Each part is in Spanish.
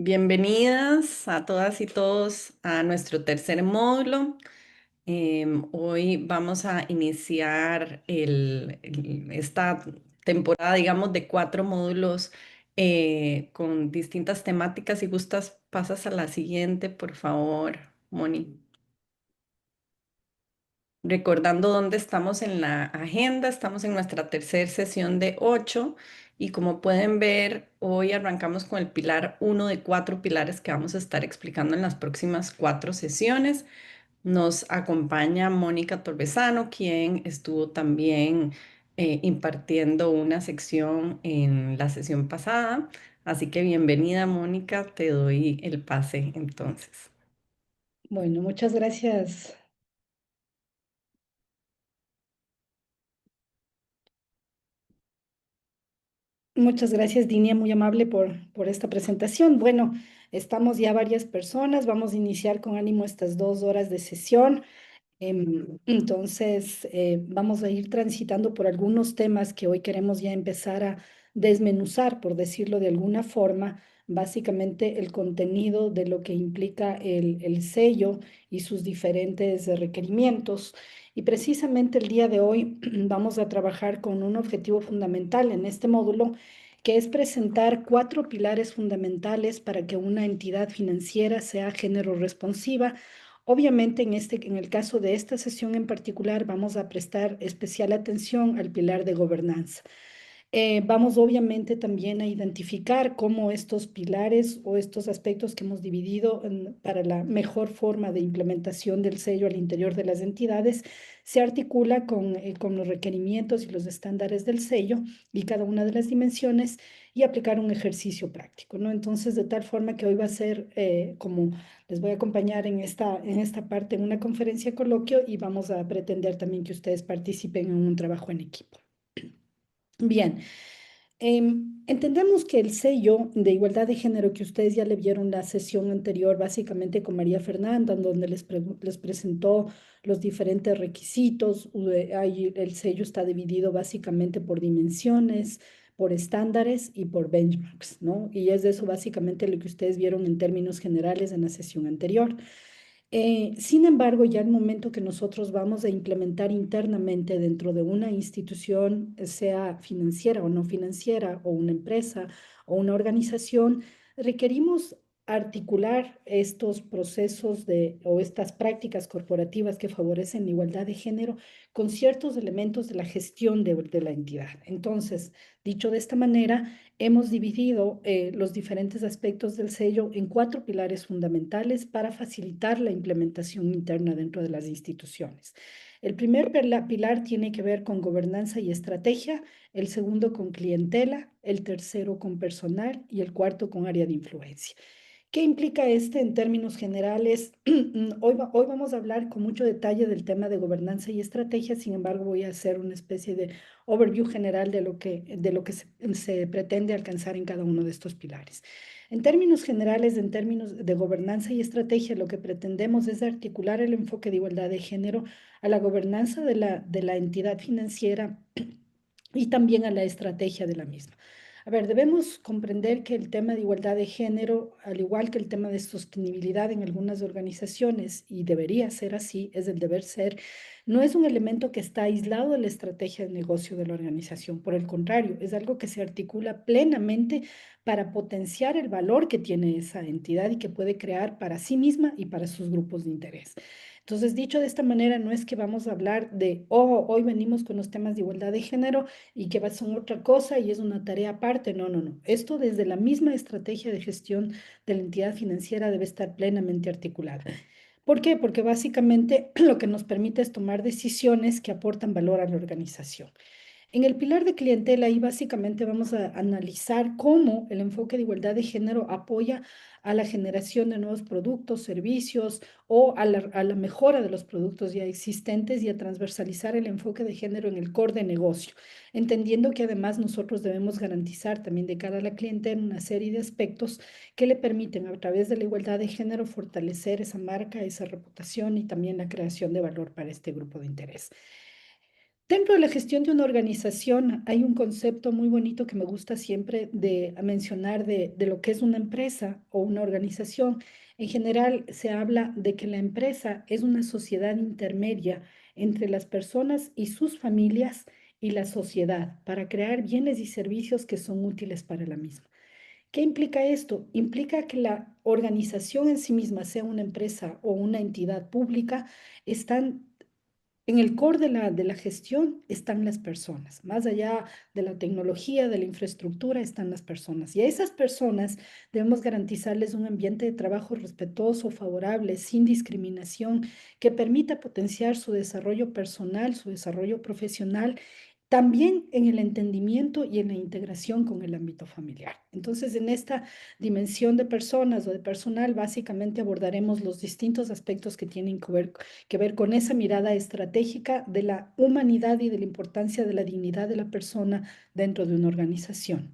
Bienvenidas a todas y todos a nuestro tercer módulo. Hoy vamos a iniciar esta temporada, digamos, de 4 módulos con distintas temáticas. Si gustas, pasas a la siguiente, por favor, Moni. Recordando dónde estamos en la agenda, estamos en nuestra tercera sesión de 8 y como pueden ver, hoy arrancamos con el pilar 1 de 4 pilares que vamos a estar explicando en las próximas 4 sesiones. Nos acompaña Mónica Torbesano, quien estuvo también impartiendo una sección en la sesión pasada. Así que bienvenida, Mónica, te doy el pase entonces. Bueno, muchas gracias. Muchas gracias, Dinia, muy amable por esta presentación. Bueno, estamos ya varias personas. Vamos a iniciar con ánimo estas 2 horas de sesión. Entonces, vamos a ir transitando por algunos temas que hoy queremos ya empezar a desmenuzar, por decirlo de alguna forma, básicamente el contenido de lo que implica el sello y sus diferentes requerimientos. Y precisamente el día de hoy vamos a trabajar con un objetivo fundamental en este módulo, que es presentar 4 pilares fundamentales para que una entidad financiera sea género responsiva. Obviamente, en el caso de esta sesión en particular, vamos a prestar especial atención al pilar de gobernanza. Vamos obviamente también a identificar cómo estos pilares o estos aspectos que hemos dividido para la mejor forma de implementación del sello al interior de las entidades se articula con los requerimientos y los estándares del sello y cada una de las dimensiones y aplicar un ejercicio práctico, ¿no? Entonces, de tal forma que hoy va a ser como les voy a acompañar en esta parte en una conferencia coloquio y vamos a pretender también que ustedes participen en un trabajo en equipo. Bien, entendemos que el sello de igualdad de género que ustedes ya le vieron la sesión anterior, básicamente con María Fernanda, en donde les presentó los diferentes requisitos. Ahí el sello está dividido básicamente por dimensiones, por estándares y por benchmarks, ¿no? Y es de eso básicamente lo que ustedes vieron en términos generales en la sesión anterior. Sin embargo, ya el momento que nosotros vamos a implementar internamente dentro de una institución, sea financiera o no financiera, o una empresa o una organización, requerimos articular estos procesos o estas prácticas corporativas que favorecen la igualdad de género con ciertos elementos de la gestión de la entidad. Entonces, dicho de esta manera, hemos dividido los diferentes aspectos del sello en 4 pilares fundamentales para facilitar la implementación interna dentro de las instituciones. El primer pilar tiene que ver con gobernanza y estrategia, el segundo con clientela, el tercero con personal y el cuarto con área de influencia. ¿Qué implica este en términos generales? Hoy vamos a hablar con mucho detalle del tema de gobernanza y estrategia. Sin embargo, voy a hacer una especie de overview general de lo que se pretende alcanzar en cada uno de estos pilares. En términos generales, en términos de gobernanza y estrategia, lo que pretendemos es articular el enfoque de igualdad de género a la gobernanza de la entidad financiera y también a la estrategia de la misma. A ver, debemos comprender que el tema de igualdad de género, al igual que el tema de sostenibilidad en algunas organizaciones, y debería ser así, es el deber ser, no es un elemento que está aislado de la estrategia de negocio de la organización. Por el contrario, es algo que se articula plenamente para potenciar el valor que tiene esa entidad y que puede crear para sí misma y para sus grupos de interés. Entonces, dicho de esta manera, no es que vamos a hablar de, oh, hoy venimos con los temas de igualdad de género y que son otra cosa y es una tarea aparte. No, no, no. Esto desde la misma estrategia de gestión de la entidad financiera debe estar plenamente articulada. ¿Por qué? Porque básicamente lo que nos permite es tomar decisiones que aportan valor a la organización. En el pilar de clientela, ahí básicamente vamos a analizar cómo el enfoque de igualdad de género apoya a la generación de nuevos productos, servicios o a la mejora de los productos ya existentes y a transversalizar el enfoque de género en el core de negocio, entendiendo que además nosotros debemos garantizar también de cara a la clientela una serie de aspectos que le permiten a través de la igualdad de género fortalecer esa marca, esa reputación y también la creación de valor para este grupo de interés. Dentro de la gestión de una organización hay un concepto muy bonito que me gusta siempre de mencionar de lo que es una empresa o una organización. En general se habla de que la empresa es una sociedad intermedia entre las personas y sus familias y la sociedad para crear bienes y servicios que son útiles para la misma. ¿Qué implica esto? Implica que la organización en sí misma, sea una empresa o una entidad pública, están en el core de la gestión están las personas. Más allá de la tecnología, de la infraestructura, están las personas. Y a esas personas debemos garantizarles un ambiente de trabajo respetuoso, favorable, sin discriminación, que permita potenciar su desarrollo personal, su desarrollo profesional, también en el entendimiento y en la integración con el ámbito familiar. Entonces, en esta dimensión de personas o de personal, básicamente abordaremos los distintos aspectos que tienen que ver con esa mirada estratégica de la humanidad y de la importancia de la dignidad de la persona dentro de una organización.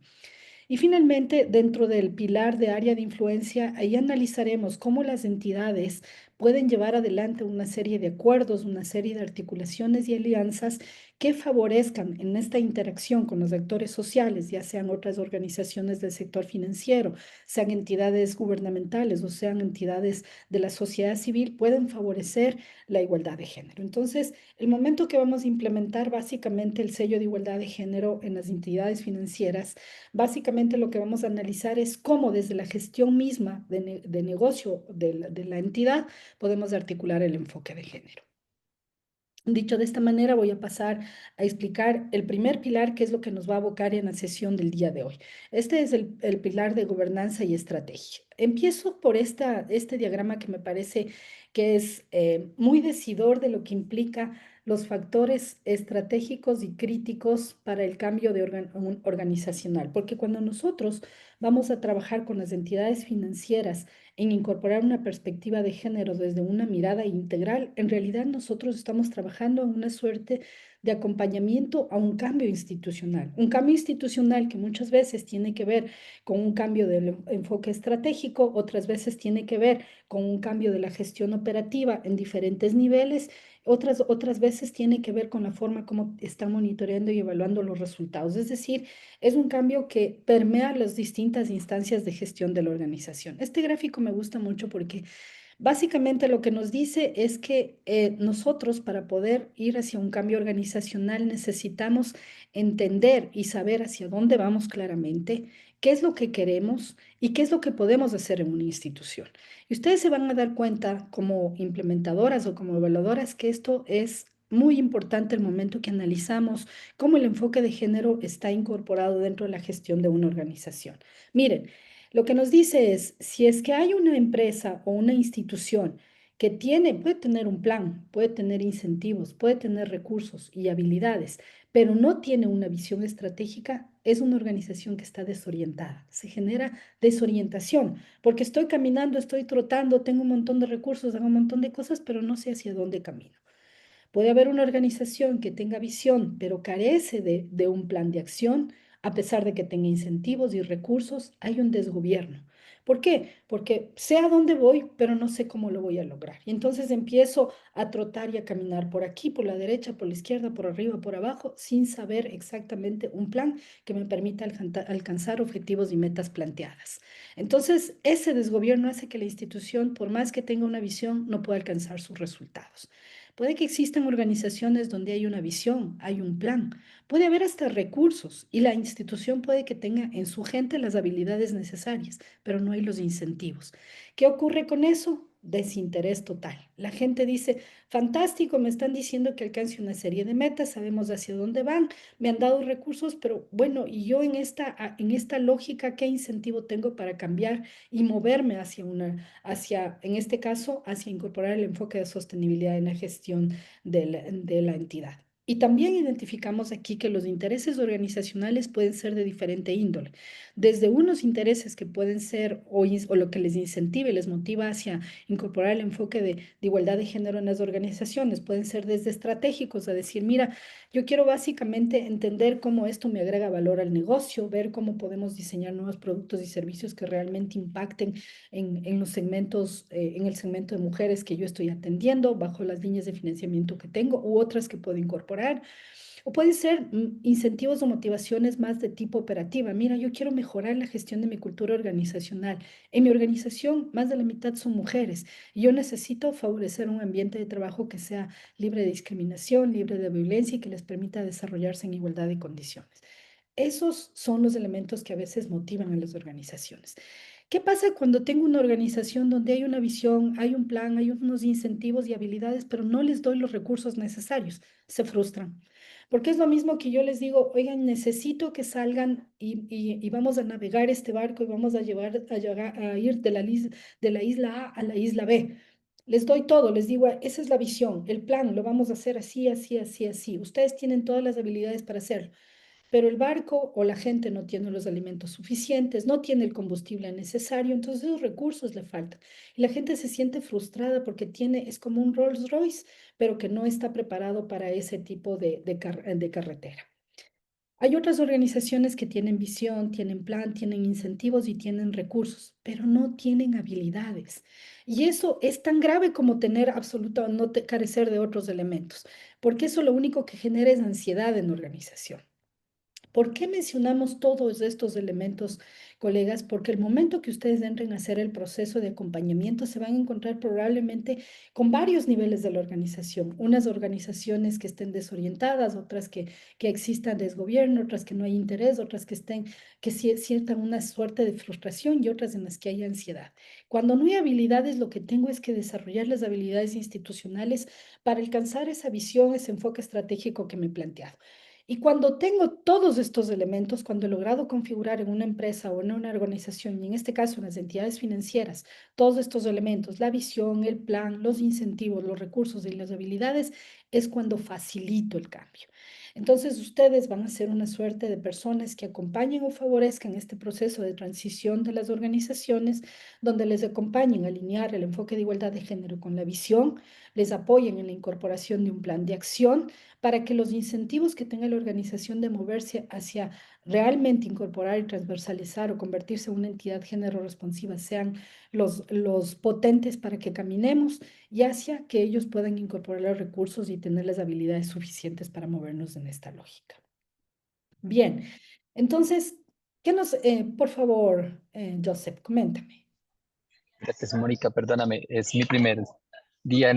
Y finalmente, dentro del pilar de área de influencia, ahí analizaremos cómo las entidades pueden llevar adelante una serie de acuerdos, una serie de articulaciones y alianzas que favorezcan en esta interacción con los actores sociales, ya sean otras organizaciones del sector financiero, sean entidades gubernamentales o sean entidades de la sociedad civil, pueden favorecer la igualdad de género. Entonces, el momento que vamos a implementar básicamente el sello de igualdad de género en las entidades financieras, básicamente lo que vamos a analizar es cómo desde la gestión misma de negocio de la entidad podemos articular el enfoque de género. Dicho de esta manera, voy a pasar a explicar el primer pilar, que es lo que nos va a abocar en la sesión del día de hoy. Este es el pilar de gobernanza y estrategia. Empiezo por este diagrama que me parece que es muy decidor de lo que implica los factores estratégicos y críticos para el cambio de organizacional, porque cuando nosotros vamos a trabajar con las entidades financieras en incorporar una perspectiva de género desde una mirada integral, en realidad nosotros estamos trabajando en una suerte de acompañamiento a un cambio institucional que muchas veces tiene que ver con un cambio del enfoque estratégico, otras veces tiene que ver con un cambio de la gestión operativa en diferentes niveles, otras veces tiene que ver con la forma como están monitoreando y evaluando los resultados. Es decir, es un cambio que permea las distintas instancias de gestión de la organización. Este gráfico me gusta mucho porque básicamente lo que nos dice es que nosotros para poder ir hacia un cambio organizacional necesitamos entender y saber hacia dónde vamos claramente, qué es lo que queremos y qué es lo que podemos hacer en una institución. Y ustedes se van a dar cuenta como implementadoras o como evaluadoras que esto es muy importante el momento que analizamos cómo el enfoque de género está incorporado dentro de la gestión de una organización. Miren, lo que nos dice es, si es que hay una empresa o una institución que puede tener un plan, puede tener incentivos, puede tener recursos y habilidades, pero no tiene una visión estratégica, es una organización que está desorientada. Se genera desorientación, porque estoy caminando, estoy trotando, tengo un montón de recursos, hago un montón de cosas, pero no sé hacia dónde camino. Puede haber una organización que tenga visión, pero carece de un plan de acción, a pesar de que tenga incentivos y recursos, hay un desgobierno. ¿Por qué? Porque sé a dónde voy, pero no sé cómo lo voy a lograr. Y entonces empiezo a trotar y a caminar por aquí, por la derecha, por la izquierda, por arriba, por abajo, sin saber exactamente un plan que me permita alcanzar objetivos y metas planteadas. Entonces, ese desgobierno hace que la institución, por más que tenga una visión, no pueda alcanzar sus resultados. Puede que existan organizaciones donde hay una visión, hay un plan, puede haber hasta recursos y la institución puede que tenga en su gente las habilidades necesarias, pero no hay los incentivos. ¿Qué ocurre con eso? Desinterés total. La gente dice, fantástico, me están diciendo que alcance una serie de metas, sabemos hacia dónde van, me han dado recursos, pero bueno, y yo en esta lógica, ¿qué incentivo tengo para cambiar y moverme hacia, en este caso, hacia incorporar el enfoque de sostenibilidad en la gestión de la entidad? Y también identificamos aquí que los intereses organizacionales pueden ser de diferente índole, desde unos intereses que pueden ser o lo que les incentive, les motiva hacia incorporar el enfoque de igualdad de género en las organizaciones, pueden ser desde estratégicos, a decir, mira, yo quiero básicamente entender cómo esto me agrega valor al negocio, ver cómo podemos diseñar nuevos productos y servicios que realmente impacten en los segmentos, en el segmento de mujeres que yo estoy atendiendo, bajo las líneas de financiamiento que tengo u otras que puedo incorporar. O puede ser incentivos o motivaciones más de tipo operativa. Mira, yo quiero mejorar la gestión de mi cultura organizacional. En mi organización, más de la mitad son mujeres y yo necesito favorecer un ambiente de trabajo que sea libre de discriminación, libre de violencia y que les permita desarrollarse en igualdad de condiciones. Esos son los elementos que a veces motivan a las organizaciones. ¿Qué pasa cuando tengo una organización donde hay una visión, hay un plan, hay unos incentivos y habilidades, pero no les doy los recursos necesarios? Se frustran. Porque es lo mismo que yo les digo, oigan, necesito que salgan y vamos a navegar este barco y vamos a a ir de de la isla A la isla B. Les doy todo, les digo, esa es la visión, el plan, lo vamos a hacer así, así, así, así. Ustedes tienen todas las habilidades para hacerlo, pero el barco o la gente no tiene los alimentos suficientes, no tiene el combustible necesario, entonces esos recursos le faltan. Y la gente se siente frustrada porque es como un Rolls Royce, pero que no está preparado para ese tipo de carretera. Hay otras organizaciones que tienen visión, tienen plan, tienen incentivos y tienen recursos, pero no tienen habilidades. Y eso es tan grave como tener absoluta, carecer de otros elementos, porque eso lo único que genera es ansiedad en la organización. ¿Por qué mencionamos todos estos elementos, colegas? Porque el momento que ustedes entren a hacer el proceso de acompañamiento, se van a encontrar probablemente con varios niveles de la organización. Unas organizaciones que estén desorientadas, otras que existan desgobierno, otras que no hay interés, otras que sientan una suerte de frustración y otras en las que hay ansiedad. Cuando no hay habilidades, lo que tengo es que desarrollar las habilidades institucionales para alcanzar esa visión, ese enfoque estratégico que me he planteado. Y cuando tengo todos estos elementos, cuando he logrado configurar en una empresa o en una organización, y en este caso en las entidades financieras, todos estos elementos, la visión, el plan, los incentivos, los recursos y las habilidades, es cuando facilito el cambio. Entonces, ustedes van a ser una suerte de personas que acompañen o favorezcan este proceso de transición de las organizaciones, donde les acompañen a alinear el enfoque de igualdad de género con la visión, les apoyen en la incorporación de un plan de acción para que los incentivos que tenga la organización de moverse hacia realmente incorporar y transversalizar o convertirse en una entidad género responsiva sean los potentes para que caminemos y hacia que ellos puedan incorporar los recursos y tener las habilidades suficientes para movernos en esta lógica. Bien, entonces, por favor, Joseph, coméntame. Gracias, Mónica, perdóname, es mi primer día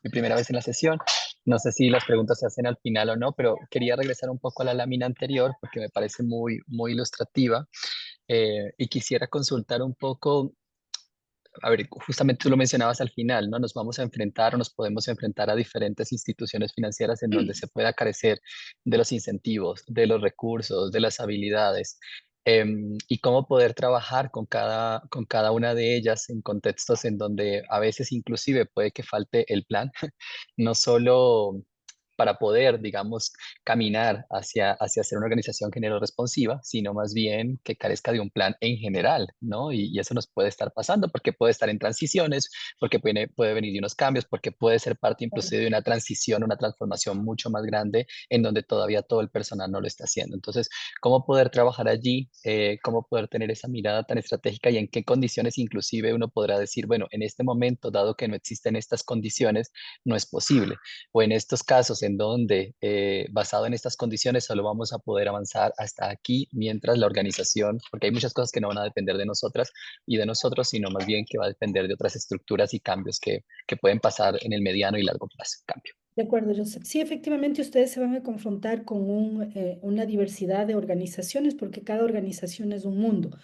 mi primera vez en la sesión. No sé si las preguntas se hacen al final o no, pero quería regresar un poco a la lámina anterior porque me parece muy ilustrativa y quisiera consultar un poco. A ver, justamente tú lo mencionabas al final, ¿no? Nos vamos a enfrentar o nos podemos enfrentar a diferentes instituciones financieras en donde se pueda carecer de los incentivos, de los recursos, de las habilidades, y cómo poder trabajar con cada una de ellas en contextos en donde a veces inclusive puede que falte el plan, no solo para poder, digamos, caminar hacia ser una organización género responsiva, sino más bien que carezca de un plan en general, ¿no? Y eso nos puede estar pasando porque puede estar en transiciones, porque puede venir de unos cambios, porque puede ser parte inclusive de una transición, una transformación mucho más grande en donde todavía todo el personal no lo está haciendo. Entonces, ¿cómo poder trabajar allí? ¿Cómo poder tener esa mirada tan estratégica y en qué condiciones inclusive uno podrá decir, bueno, en este momento, dado que no existen estas condiciones, no es posible? O en estos casos en donde, basado en estas condiciones, solo vamos a poder avanzar hasta aquí mientras la organización, porque hay muchas cosas que no van a depender de nosotras y de nosotros, sino más bien que va a depender de otras estructuras y cambios que pueden pasar en el mediano y largo plazo. Cambio. De acuerdo, Joseph. Sí, efectivamente ustedes se van a confrontar con una diversidad de organizaciones porque cada organización es un mundo.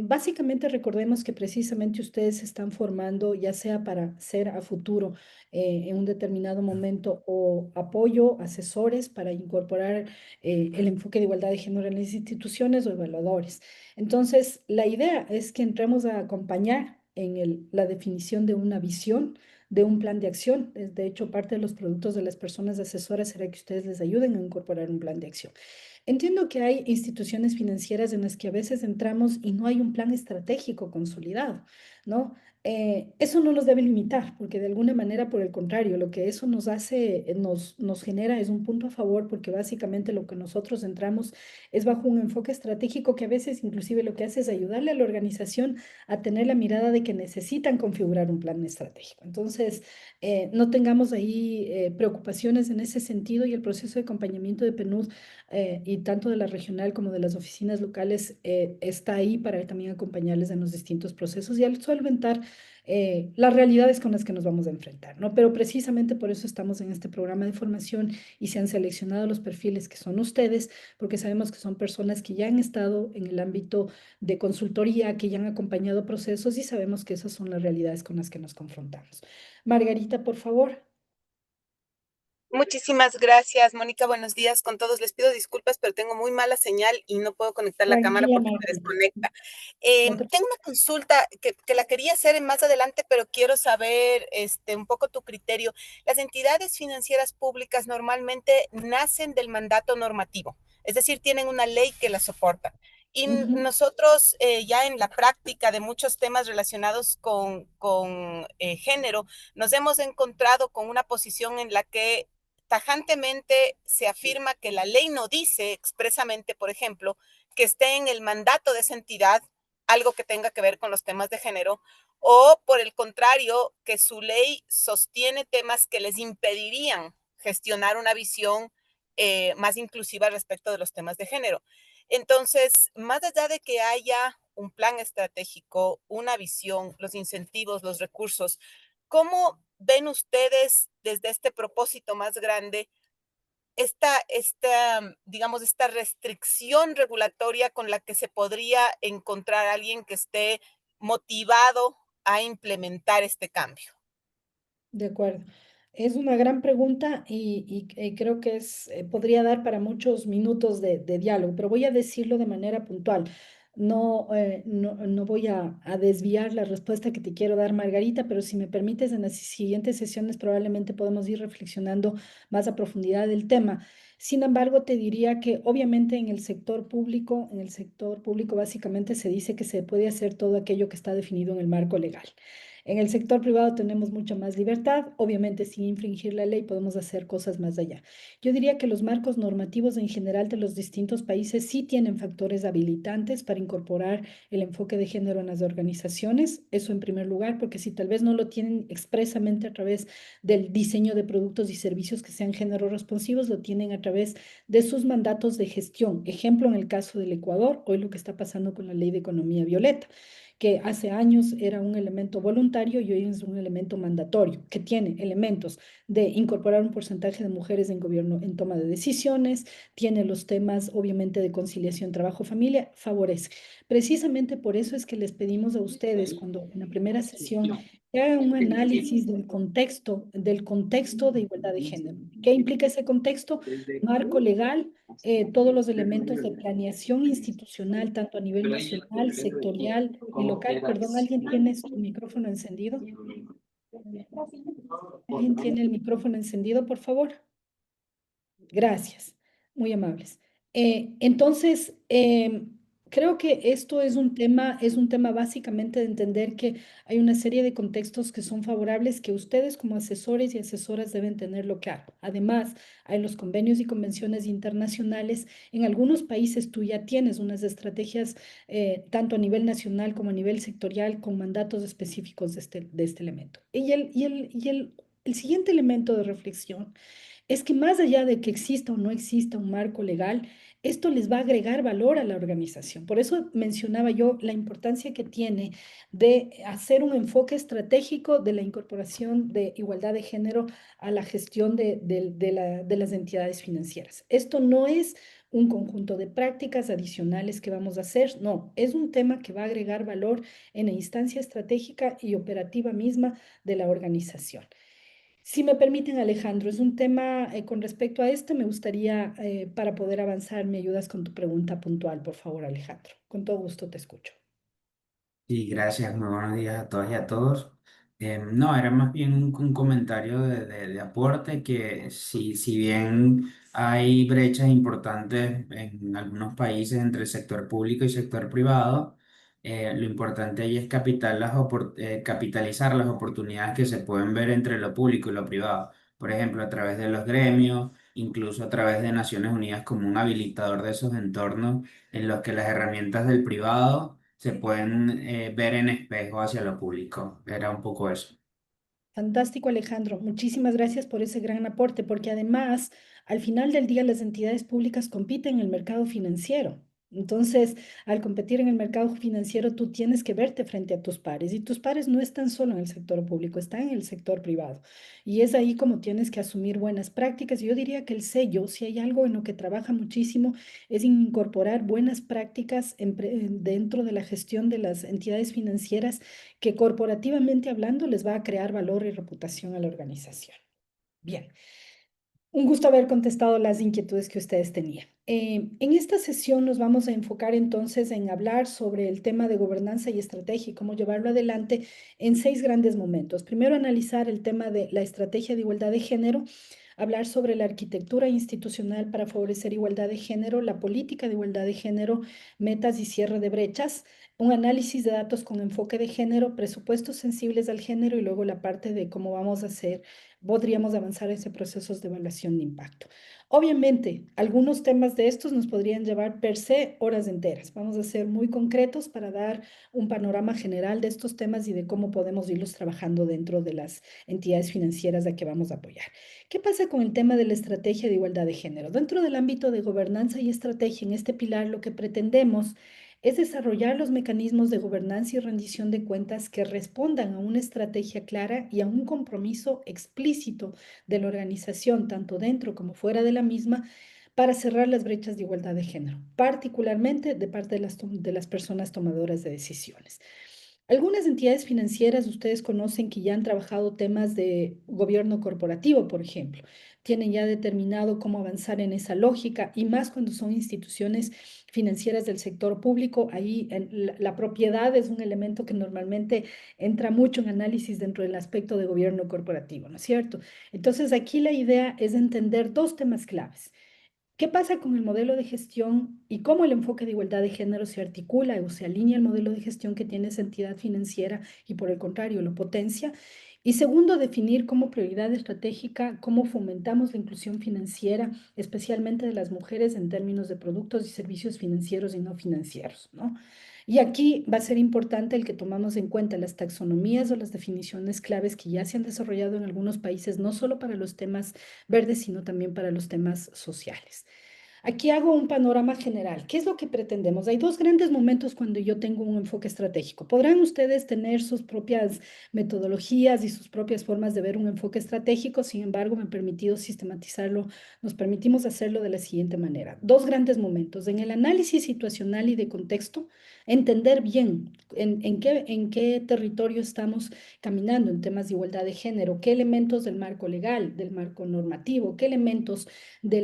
Básicamente recordemos que precisamente ustedes se están formando ya sea para ser a futuro en un determinado momento o apoyo, asesores para incorporar el enfoque de igualdad de género en las instituciones o evaluadores. Entonces, la idea es que entremos a acompañar en la definición de una visión de un plan de acción. De hecho, parte de los productos de las personas asesoras será que ustedes les ayuden a incorporar un plan de acción. Entiendo que hay instituciones financieras en las que a veces entramos y no hay un plan estratégico consolidado, ¿no? Eso no nos debe limitar, porque de alguna manera, por el contrario, lo que eso nos hace, nos genera es un punto a favor, porque básicamente lo que nosotros entramos es bajo un enfoque estratégico que a veces inclusive lo que hace es ayudarle a la organización a tener la mirada de que necesitan configurar un plan estratégico. Entonces, no tengamos ahí preocupaciones en ese sentido y el proceso de acompañamiento de PNUD y tanto de la regional como de las oficinas locales está ahí para también acompañarles en los distintos procesos y al solventar las realidades con las que nos vamos a enfrentar, ¿no? Pero precisamente por eso estamos en este programa de formación y se han seleccionado los perfiles que son ustedes, porque sabemos que son personas que ya han estado en el ámbito de consultoría, que ya han acompañado procesos y sabemos que esas son las realidades con las que nos confrontamos. Margarita, por favor. Muchísimas gracias, Mónica. Buenos días con todos. Les pido disculpas, pero tengo muy mala señal y no puedo conectar la cámara Tranquila, porque se Margarita. desconecta. No te- Tengo una consulta que la quería hacer más adelante, pero quiero saber un poco tu criterio. Las entidades financieras públicas normalmente nacen del mandato normativo, es decir, tienen una ley que las soporta. Y Ujú. nosotros ya en la práctica de muchos temas relacionados con género, nos hemos encontrado con una posición en la que tajantemente se afirma que la ley no dice expresamente, por ejemplo, que esté en el mandato de esa entidad algo que tenga que ver con los temas de género, o por el contrario, que su ley sostiene temas que les impedirían gestionar una visión más inclusiva respecto de los temas de género. Entonces, más allá de que haya un plan estratégico, una visión, los incentivos, los recursos, ¿cómo ven ustedes desde este propósito más grande digamos, esta restricción regulatoria con la que se podría encontrar alguien que esté motivado a implementar este cambio? De acuerdo. Es una gran pregunta y creo que podría dar para muchos minutos de diálogo, pero voy a decirlo de manera puntual. No voy a desviar la respuesta que te quiero dar, Margarita, pero si me permites, en las siguientes sesiones probablemente podemos ir reflexionando más a profundidad del tema. Sin embargo, te diría que obviamente en el sector público básicamente se dice que se puede hacer todo aquello que está definido en el marco legal. En el sector privado tenemos mucha más libertad, obviamente sin infringir la ley podemos hacer cosas más allá. Yo diría que los marcos normativos en general de los distintos países sí tienen factores habilitantes para incorporar el enfoque de género en las organizaciones, eso en primer lugar, porque si tal vez no lo tienen expresamente a través del diseño de productos y servicios que sean género responsivos, lo tienen a través de sus mandatos de gestión. Ejemplo, en el caso del Ecuador, hoy lo que está pasando con la ley de economía violeta que hace años era un elemento voluntario y hoy es un elemento mandatorio, que tiene elementos de incorporar un porcentaje de mujeres en gobierno en toma de decisiones, tiene los temas obviamente de conciliación trabajo-familia, favorece. Precisamente por eso es que les pedimos a ustedes cuando en la primera sesión que hagan un análisis del contexto de igualdad de género. ¿Qué implica ese contexto? Marco legal, todos los elementos de planeación institucional, tanto a nivel nacional, sectorial y local. Perdón, ¿alguien tiene su micrófono encendido? ¿Alguien tiene el micrófono encendido, por favor? Gracias, muy amables. Entonces, creo que esto es un tema básicamente de entender que hay una serie de contextos que son favorables que ustedes como asesores y asesoras deben tenerlo claro. Además, hay los convenios y convenciones internacionales. En algunos países tú ya tienes unas estrategias, tanto a nivel nacional como a nivel sectorial, con mandatos específicos de este elemento. El siguiente elemento de reflexión es que más allá de que exista o no exista un marco legal, esto les va a agregar valor a la organización. Por eso mencionaba yo la importancia que tiene de hacer un enfoque estratégico de la incorporación de igualdad de género a la gestión de las entidades financieras. Esto no es un conjunto de prácticas adicionales que vamos a hacer, no, es un tema que va a agregar valor en la instancia estratégica y operativa misma de la organización. Si me permiten, Alejandro, es un tema con respecto a esto, me gustaría, para poder avanzar, me ayudas con tu pregunta puntual, por favor, Alejandro. Con todo gusto te escucho. Sí, gracias, muy buenos días a todas y a todos. No, era más bien un comentario de aporte que si bien hay brechas importantes en algunos países entre el sector público y sector privado, lo importante ahí es capitalizar las oportunidades que se pueden ver entre lo público y lo privado. Por ejemplo, a través de los gremios, incluso a través de Naciones Unidas como un habilitador de esos entornos en los que las herramientas del privado se pueden ver en espejo hacia lo público. Era un poco eso. Fantástico, Alejandro. Muchísimas gracias por ese gran aporte, porque además, al final del día, las entidades públicas compiten en el mercado financiero. Entonces, al competir en el mercado financiero, tú tienes que verte frente a tus pares y tus pares no están solo en el sector público, están en el sector privado. Y es ahí como tienes que asumir buenas prácticas. Yo diría que el sello, si hay algo en lo que trabaja muchísimo, es incorporar buenas prácticas dentro de la gestión de las entidades financieras que corporativamente hablando les va a crear valor y reputación a la organización. Bien, un gusto haber contestado las inquietudes que ustedes tenían. En esta sesión nos vamos a enfocar entonces en hablar sobre el tema de gobernanza y estrategia y cómo llevarlo adelante en 6 grandes momentos. Primero, analizar el tema de la estrategia de igualdad de género, hablar sobre la arquitectura institucional para favorecer igualdad de género, la política de igualdad de género, metas y cierre de brechas, un análisis de datos con enfoque de género, presupuestos sensibles al género y luego la parte de cómo vamos a hacer, podríamos avanzar ese procesos de evaluación de impacto. Obviamente, algunos temas de estos nos podrían llevar per se horas enteras. Vamos a ser muy concretos para dar un panorama general de estos temas y de cómo podemos irlos trabajando dentro de las entidades financieras a que vamos a apoyar. ¿Qué pasa con el tema de la estrategia de igualdad de género? Dentro del ámbito de gobernanza y estrategia, en este pilar lo que pretendemos es desarrollar los mecanismos de gobernanza y rendición de cuentas que respondan a una estrategia clara y a un compromiso explícito de la organización, tanto dentro como fuera de la misma, para cerrar las brechas de igualdad de género, particularmente de parte de las personas tomadoras de decisiones. Algunas entidades financieras ustedes conocen que ya han trabajado temas de gobierno corporativo, por ejemplo. Tienen ya determinado cómo avanzar en esa lógica y más cuando son instituciones financieras del sector público. Ahí la propiedad es un elemento que normalmente entra mucho en análisis dentro del aspecto de gobierno corporativo, ¿no es cierto? Entonces aquí la idea es entender 2 temas claves. ¿Qué pasa con el modelo de gestión y cómo el enfoque de igualdad de género se articula o se alinea al modelo de gestión que tiene esa entidad financiera y por el contrario lo potencia? Y segundo, definir como prioridad estratégica cómo fomentamos la inclusión financiera, especialmente de las mujeres en términos de productos y servicios financieros y no financieros, ¿no? Y aquí va a ser importante el que tomamos en cuenta las taxonomías o las definiciones claves que ya se han desarrollado en algunos países, no solo para los temas verdes, sino también para los temas sociales. Aquí hago un panorama general. ¿Qué es lo que pretendemos? Hay 2 grandes momentos cuando yo tengo un enfoque estratégico. Podrán ustedes tener sus propias metodologías y sus propias formas de ver un enfoque estratégico, sin embargo, me han permitido sistematizarlo, nos permitimos hacerlo de la siguiente manera. 2 grandes momentos. En el análisis situacional y de contexto, entender bien en qué territorio estamos caminando en temas de igualdad de género, qué elementos del marco legal, del marco normativo, qué elementos de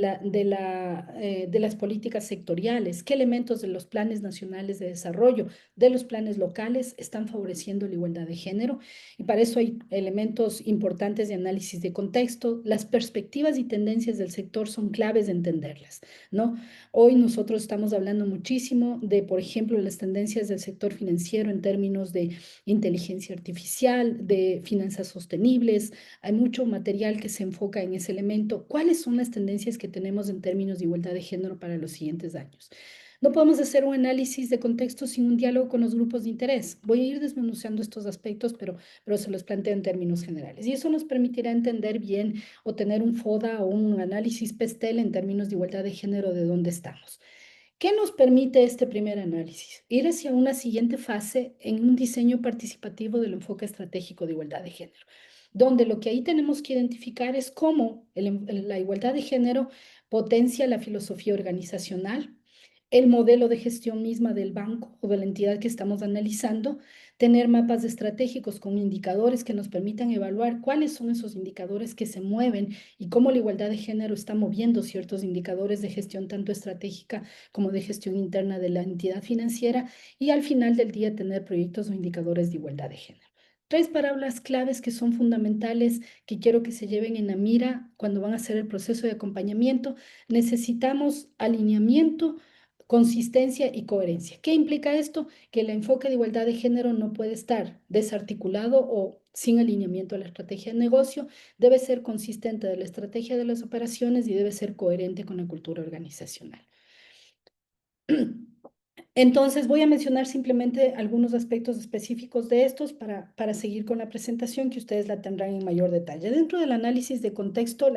las políticas sectoriales, qué elementos de los planes nacionales de desarrollo, de los planes locales están favoreciendo la igualdad de género. Y para eso hay elementos importantes de análisis de contexto. Las perspectivas y tendencias del sector son claves de entenderlas, ¿no? Hoy nosotros estamos hablando muchísimo de, por ejemplo, las tendencias del sector financiero en términos de inteligencia artificial, de finanzas sostenibles. Hay mucho material que se enfoca en ese elemento. ¿Cuáles son las tendencias que tenemos en términos de igualdad de género para los siguientes años? No podemos hacer un análisis de contexto sin un diálogo con los grupos de interés. Voy a ir desmenuzando estos aspectos, pero se los planteo en términos generales. Y eso nos permitirá entender bien o tener un FODA o un análisis PESTEL en términos de igualdad de género de dónde estamos. ¿Qué nos permite este primer análisis? Ir hacia una siguiente fase en un diseño participativo del enfoque estratégico de igualdad de género, donde lo que ahí tenemos que identificar es cómo la igualdad de género potencia la filosofía organizacional, el modelo de gestión misma del banco o de la entidad que estamos analizando, tener mapas estratégicos con indicadores que nos permitan evaluar cuáles son esos indicadores que se mueven y cómo la igualdad de género está moviendo ciertos indicadores de gestión tanto estratégica como de gestión interna de la entidad financiera y al final del día tener proyectos o indicadores de igualdad de género. 3 palabras claves que son fundamentales que quiero que se lleven en la mira cuando van a hacer el proceso de acompañamiento. Necesitamos alineamiento consistencia y coherencia. ¿Qué implica esto? Que el enfoque de igualdad de género no puede estar desarticulado o sin alineamiento a la estrategia de negocio, debe ser consistente de la estrategia de las operaciones y debe ser coherente con la cultura organizacional. Entonces, voy a mencionar simplemente algunos aspectos específicos de estos para seguir con la presentación que ustedes la tendrán en mayor detalle. Dentro del análisis de contexto,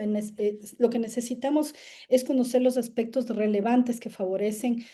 lo que necesitamos es conocer los aspectos relevantes que favorecen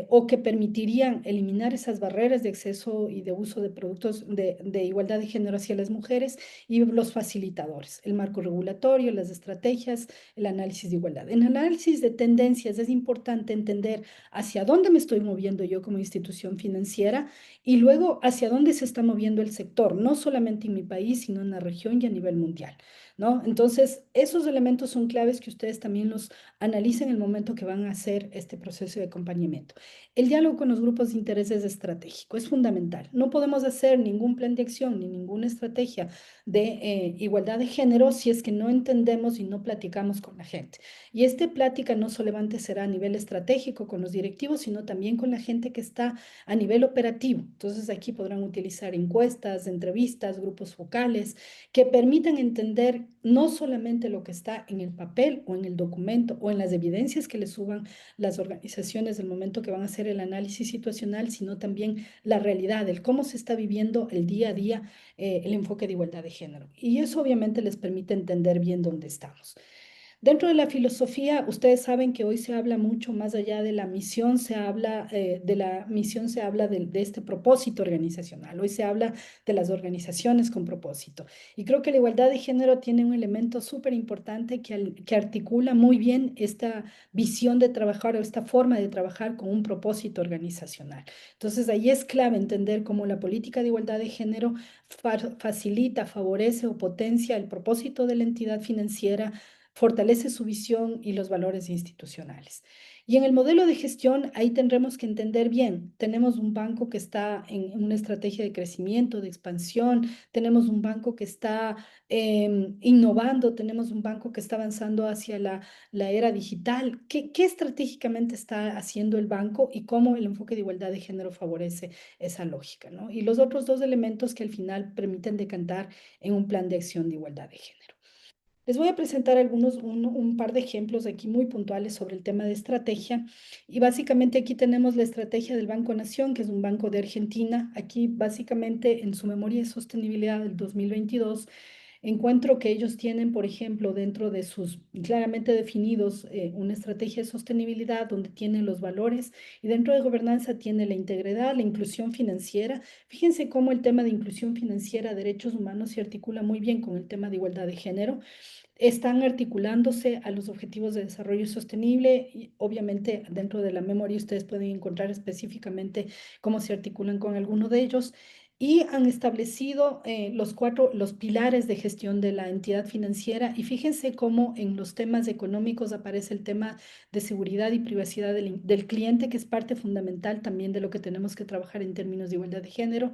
o que permitirían eliminar esas barreras de acceso y de uso de productos de igualdad de género hacia las mujeres y los facilitadores, el marco regulatorio, las estrategias, el análisis de igualdad. En análisis de tendencias es importante entender hacia dónde me estoy moviendo yo como institución financiera y luego hacia dónde se está moviendo el sector, no solamente en mi país, sino en la región y a nivel mundial, ¿no? Entonces, esos elementos son claves que ustedes también los analicen en el momento que van a hacer este proceso de acompañamiento. El diálogo con los grupos de interés es estratégico, es fundamental. No podemos hacer ningún plan de acción ni ninguna estrategia de igualdad de género si es que no entendemos y no platicamos con la gente. Y esta plática no solamente será a nivel estratégico con los directivos, sino también con la gente que está a nivel operativo. Entonces aquí podrán utilizar encuestas, entrevistas, grupos focales que permitan entender no solamente lo que está en el papel o en el documento o en las evidencias que le suban las organizaciones del momento que van a hacer el análisis situacional, sino también la realidad, el cómo se está viviendo el día a día el enfoque de igualdad de género. Y eso obviamente les permite entender bien dónde estamos. Dentro de la filosofía, ustedes saben que hoy se habla mucho más allá de la misión, se habla de este propósito organizacional. Hoy se habla de las organizaciones con propósito. Y creo que la igualdad de género tiene un elemento súper importante que articula muy bien esta visión de trabajar o esta forma de trabajar con un propósito organizacional. Entonces, ahí es clave entender cómo la política de igualdad de género facilita, favorece o potencia el propósito de la entidad financiera, fortalece su visión y los valores institucionales. Y en el modelo de gestión, ahí tendremos que entender bien, tenemos un banco que está en una estrategia de crecimiento, de expansión, tenemos un banco que está innovando, tenemos un banco que está avanzando hacia la era digital. ¿Qué estratégicamente está haciendo el banco y cómo el enfoque de igualdad de género favorece esa lógica, ¿no? Y los otros dos elementos que al final permiten decantar en un plan de acción de igualdad de género. Les voy a presentar un par de ejemplos aquí muy puntuales sobre el tema de estrategia. Y básicamente aquí tenemos la estrategia del Banco Nación, que es un banco de Argentina. Aquí básicamente en su memoria de sostenibilidad del 2022 encuentro que ellos tienen, por ejemplo, dentro de sus claramente definidos, una estrategia de sostenibilidad donde tienen los valores y dentro de gobernanza tiene la integridad, la inclusión financiera. Fíjense cómo el tema de inclusión financiera, derechos humanos se articula muy bien con el tema de igualdad de género, están articulándose a los objetivos de desarrollo sostenible y obviamente dentro de la memoria ustedes pueden encontrar específicamente cómo se articulan con alguno de ellos y han establecido los pilares de gestión de la entidad financiera y fíjense cómo en los temas económicos aparece el tema de seguridad y privacidad del cliente, que es parte fundamental también de lo que tenemos que trabajar en términos de igualdad de género.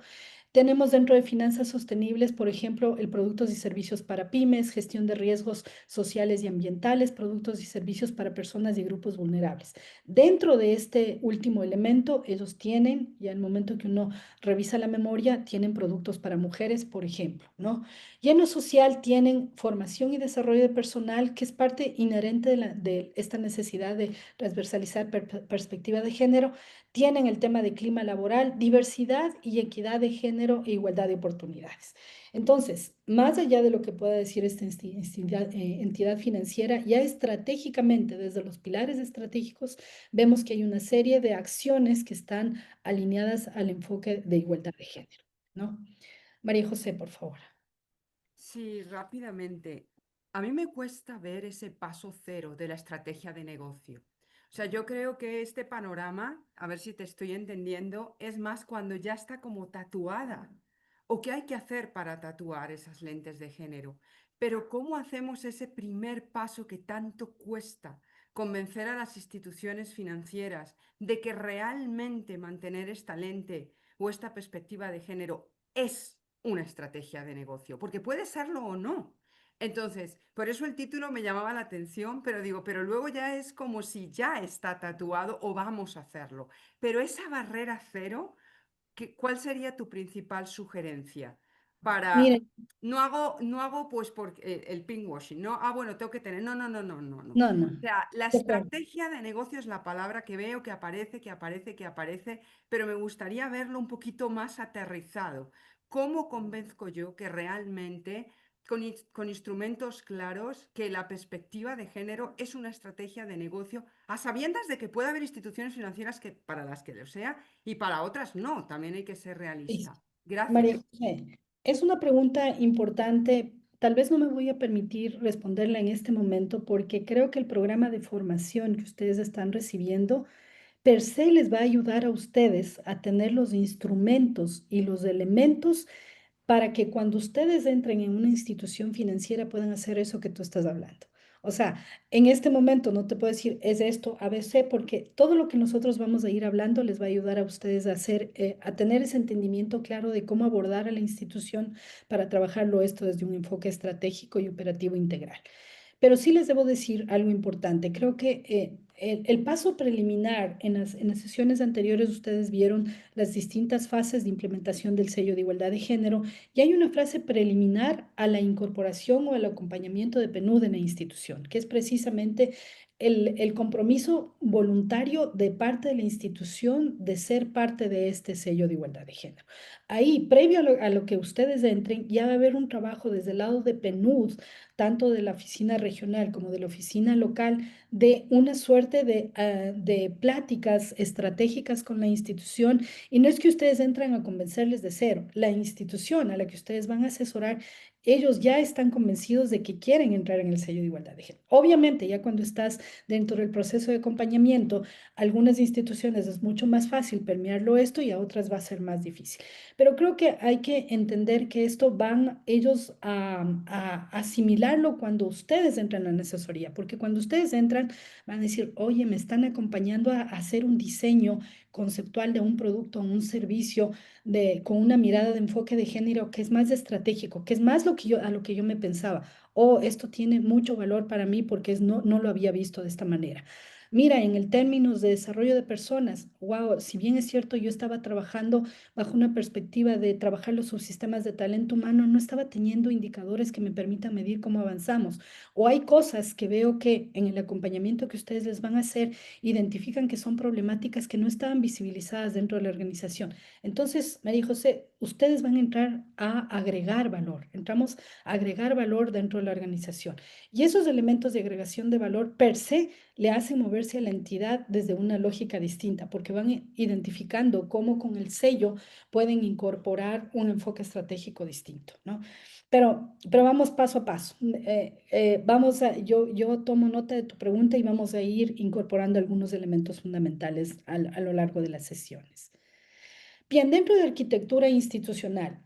Tenemos dentro de finanzas sostenibles, por ejemplo, el productos y servicios para pymes, gestión de riesgos sociales y ambientales, productos y servicios para personas y grupos vulnerables. Dentro de este último elemento, ellos tienen, ya en el momento que uno revisa la memoria, tienen productos para mujeres, por ejemplo, ¿no? Y en lo social tienen formación y desarrollo de personal, que es parte inherente de esta necesidad de transversalizar perspectiva de género. Tienen el tema de clima laboral, diversidad y equidad de género e igualdad de oportunidades. Entonces, más allá de lo que pueda decir esta entidad financiera, ya estratégicamente, desde los pilares estratégicos, vemos que hay una serie de acciones que están alineadas al enfoque de igualdad de género, ¿no? María José, por favor. Sí, rápidamente. A mí me cuesta ver ese paso cero de la estrategia de negocio. O sea, yo creo que este panorama, a ver si te estoy entendiendo, es más cuando ya está como tatuada. ¿O qué hay que hacer para tatuar esas lentes de género? Pero ¿cómo hacemos ese primer paso que tanto cuesta? Convencer a las instituciones financieras de que realmente mantener esta lente o esta perspectiva de género es una estrategia de negocio, porque puede serlo o no. Entonces, por eso el título me llamaba la atención, pero digo, pero luego ya es como si ya está tatuado o vamos a hacerlo. Pero esa barrera cero, ¿cuál sería tu principal sugerencia? Para, Miren, no hago pues por el pinkwashing, ¿no? Ah, bueno, tengo que tener. No, no, no, no, no, no. no, no, O sea, la de acuerdo. estrategia de negocio es la palabra que veo que aparece, que aparece, que aparece, pero me gustaría verlo un poquito más aterrizado. ¿Cómo convenzco yo que realmente, con instrumentos claros, que la perspectiva de género es una estrategia de negocio, a sabiendas de que puede haber instituciones financieras que, para las que lo sea y para otras no? También hay que ser Sí. realista. María Gracias. José, es una pregunta importante. Tal vez no me voy a permitir responderla en este momento porque creo que el programa de formación que ustedes están recibiendo per se les va a ayudar a ustedes a tener los instrumentos y los elementos para que cuando ustedes entren en una institución financiera puedan hacer eso que tú estás hablando. O sea, en este momento no te puedo decir es esto, ABC, porque todo lo que nosotros vamos a ir hablando les va a ayudar a ustedes a hacer, a tener ese entendimiento claro de cómo abordar a la institución para trabajarlo esto desde un enfoque estratégico y operativo integral. Pero sí les debo decir algo importante. Creo que el paso preliminar en las sesiones anteriores ustedes vieron las distintas fases de implementación del sello de igualdad de género y hay una fase preliminar a la incorporación o al acompañamiento de PNUD en la institución, que es precisamente el compromiso voluntario de parte de la institución de ser parte de este sello de igualdad de género. Ahí, previo a lo que ustedes entren, ya va a haber un trabajo desde el lado de PNUD, tanto de la oficina regional como de la oficina local, de una suerte de pláticas estratégicas con la institución. Y no es que ustedes entran a convencerles de cero, la institución a la que ustedes van a asesorar, ellos ya están convencidos de que quieren entrar en el sello de igualdad de género. Obviamente, ya cuando estás dentro del proceso de acompañamiento, algunas instituciones es mucho más fácil permearlo esto y a otras va a ser más difícil. Pero creo que hay que entender que esto van ellos a asimilarlo cuando ustedes entran en la asesoría, porque cuando ustedes entran van a decir, oye, me están acompañando a hacer un diseño conceptual de un producto o un servicio con una mirada de enfoque de género que es más estratégico, que es más a lo que yo me pensaba. O esto tiene mucho valor para mí porque no lo había visto de esta manera. Mira, en el términos de desarrollo de personas, wow, si bien es cierto, yo estaba trabajando bajo una perspectiva de trabajar los subsistemas de talento humano, no estaba teniendo indicadores que me permitan medir cómo avanzamos. O hay cosas que veo que en el acompañamiento que ustedes les van a hacer, identifican que son problemáticas que no estaban visibilizadas dentro de la organización. Entonces, María José, ustedes van a entrar a agregar valor. Entramos a agregar valor dentro de la organización. Y esos elementos de agregación de valor per se le hacen moverse a la entidad desde una lógica distinta, porque van identificando cómo con el sello pueden incorporar un enfoque estratégico distinto, ¿no? Pero vamos paso a paso. Yo tomo nota de tu pregunta y vamos a ir incorporando algunos elementos fundamentales a lo largo de las sesiones. Bien, dentro de arquitectura institucional,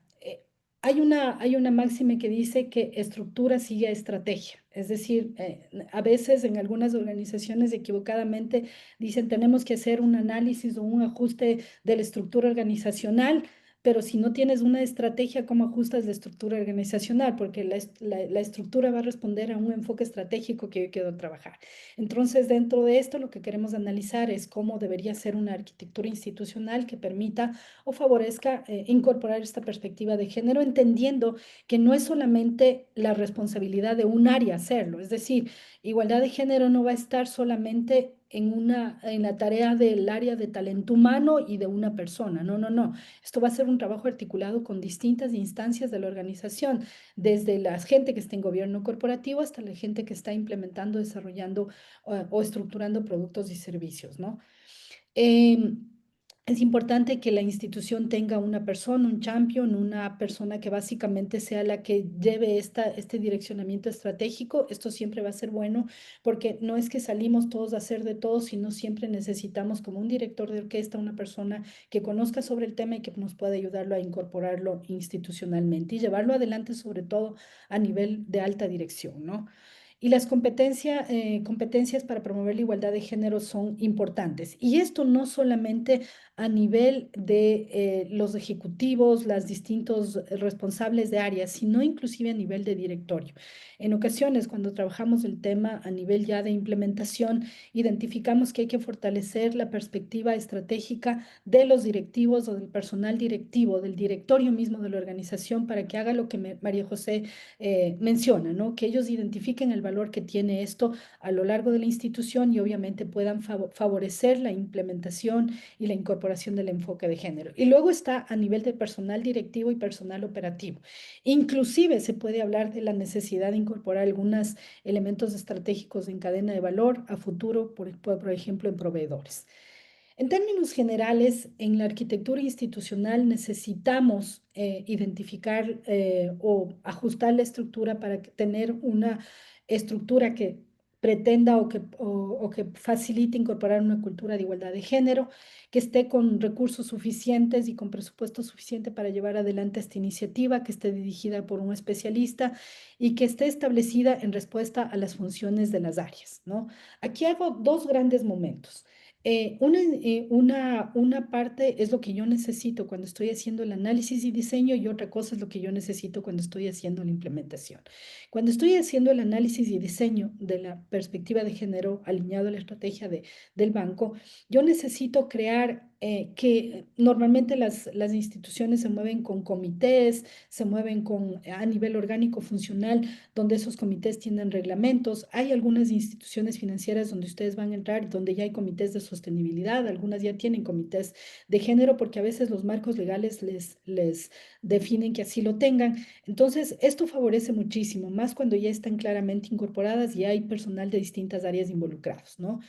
hay una máxima que dice que estructura sigue a estrategia. Es decir, a veces en algunas organizaciones equivocadamente dicen tenemos que hacer un análisis o un ajuste de la estructura organizacional, pero si no tienes una estrategia, ¿cómo ajustas la estructura organizacional? Porque la estructura va a responder a un enfoque estratégico que yo quiero trabajar. Entonces, dentro de esto, lo que queremos analizar es cómo debería ser una arquitectura institucional que permita o favorezca incorporar esta perspectiva de género, entendiendo que no es solamente la responsabilidad de un área hacerlo, es decir, igualdad de género no va a estar solamente en la tarea del área de talento humano y de una persona. No, no, no. Esto va a ser un trabajo articulado con distintas instancias de la organización, desde la gente que está en gobierno corporativo hasta la gente que está implementando, desarrollando o estructurando productos y servicios, ¿no? Em, es importante que la institución tenga una persona, un champion, una persona que básicamente sea la que lleve este direccionamiento estratégico. Esto siempre va a ser bueno porque no es que salimos todos a hacer de todo, sino siempre necesitamos como un director de orquesta, una persona que conozca sobre el tema y que nos pueda ayudarlo a incorporarlo institucionalmente y llevarlo adelante, sobre todo a nivel de alta dirección, ¿no? Y las competencias para promover la igualdad de género son importantes. Y esto no solamente a nivel de los ejecutivos, los distintos responsables de áreas, sino inclusive a nivel de directorio. En ocasiones, cuando trabajamos el tema a nivel ya de implementación, identificamos que hay que fortalecer la perspectiva estratégica de los directivos o del personal directivo, del directorio mismo de la organización, para que haga lo que María José menciona, ¿no? Que ellos identifiquen el valor que tiene esto a lo largo de la institución y obviamente puedan favorecer la implementación y la incorporación del enfoque de género. Y luego está a nivel de personal directivo y personal operativo. Inclusive se puede hablar de la necesidad de incorporar algunos elementos estratégicos en cadena de valor a futuro, por ejemplo, en proveedores. En términos generales, en la arquitectura institucional necesitamos identificar o ajustar la estructura para tener una estructura que pretenda o que facilite incorporar una cultura de igualdad de género, que esté con recursos suficientes y con presupuesto suficiente para llevar adelante esta iniciativa, que esté dirigida por un especialista y que esté establecida en respuesta a las funciones de las áreas, ¿no? Aquí hago dos grandes momentos. Una parte es lo que yo necesito cuando estoy haciendo el análisis y diseño y otra cosa es lo que yo necesito cuando estoy haciendo la implementación. Cuando estoy haciendo el análisis y diseño de la perspectiva de género alineado a la estrategia del banco, yo necesito crear que normalmente las instituciones se mueven con comités, se mueven a nivel orgánico funcional, donde esos comités tienen reglamentos. Hay algunas instituciones financieras donde ustedes van a entrar, donde ya hay comités de sostenibilidad, algunas ya tienen comités de género, porque a veces los marcos legales les definen que así lo tengan. Entonces, esto favorece muchísimo, más cuando ya están claramente incorporadas y hay personal de distintas áreas involucrados, ¿no?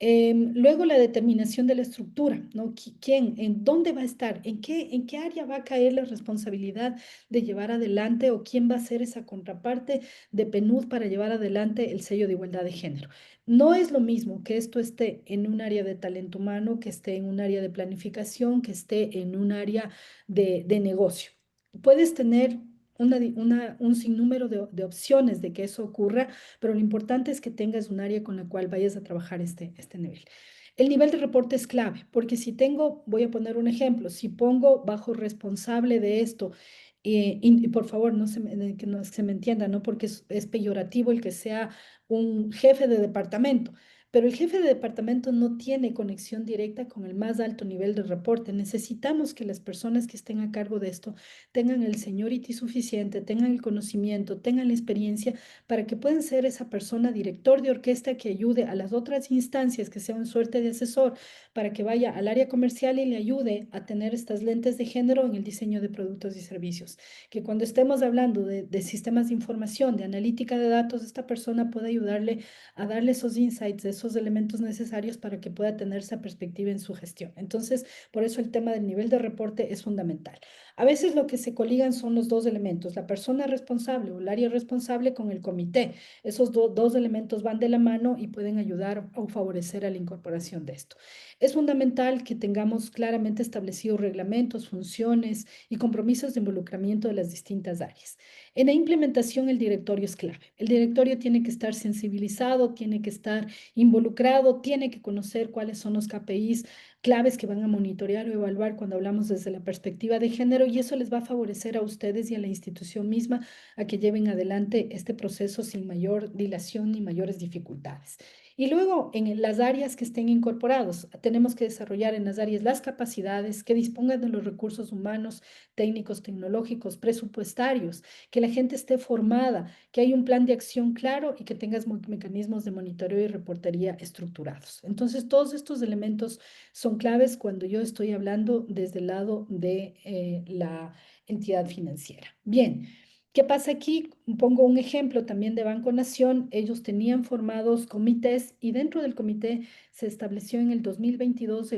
Luego la determinación de la estructura, ¿no? ¿Quién, en dónde va a estar, en qué área va a caer la responsabilidad de llevar adelante o quién va a ser esa contraparte de PNUD para llevar adelante el sello de igualdad de género? No es lo mismo que esto esté en un área de talento humano, que esté en un área de planificación, que esté en un área de negocio. Puedes tener un sinnúmero de opciones de que eso ocurra, pero lo importante es que tengas un área con la cual vayas a trabajar este nivel. El nivel de reporte es clave, porque si tengo, voy a poner un ejemplo, si pongo bajo responsable de esto, y por favor, que no se me entienda, ¿no? Porque es peyorativo el que sea un jefe de departamento, pero el jefe de departamento no tiene conexión directa con el más alto nivel de reporte. Necesitamos que las personas que estén a cargo de esto tengan el seniority suficiente, tengan el conocimiento, tengan la experiencia para que puedan ser esa persona director de orquesta que ayude a las otras instancias, que sea un suerte de asesor, para que vaya al área comercial y le ayude a tener estas lentes de género en el diseño de productos y servicios. Que cuando estemos hablando de sistemas de información, de analítica de datos, esta persona pueda ayudarle a darle esos insights, esos elementos necesarios para que pueda tener esa perspectiva en su gestión. Entonces, por eso el tema del nivel de reporte es fundamental. A veces lo que se coligan son los dos elementos, la persona responsable o el área responsable con el comité. Esos dos elementos van de la mano y pueden ayudar o favorecer a la incorporación de esto. Es fundamental que tengamos claramente establecidos reglamentos, funciones y compromisos de involucramiento de las distintas áreas. En la implementación, el directorio es clave. El directorio tiene que estar sensibilizado, tiene que estar involucrado, tiene que conocer cuáles son los KPIs claves que van a monitorear o evaluar cuando hablamos desde la perspectiva de género y eso les va a favorecer a ustedes y a la institución misma a que lleven adelante este proceso sin mayor dilación ni mayores dificultades. Y luego, en las áreas que estén incorporados, tenemos que desarrollar en las áreas las capacidades que dispongan de los recursos humanos, técnicos, tecnológicos, presupuestarios, que la gente esté formada, que hay un plan de acción claro y que tengas mecanismos de monitoreo y reportería estructurados. Entonces, todos estos elementos son claves cuando yo estoy hablando desde el lado de la entidad financiera. Bien. ¿Qué pasa aquí? Pongo un ejemplo también de Banco Nación. Ellos tenían formados comités y dentro del comité se estableció en el 2022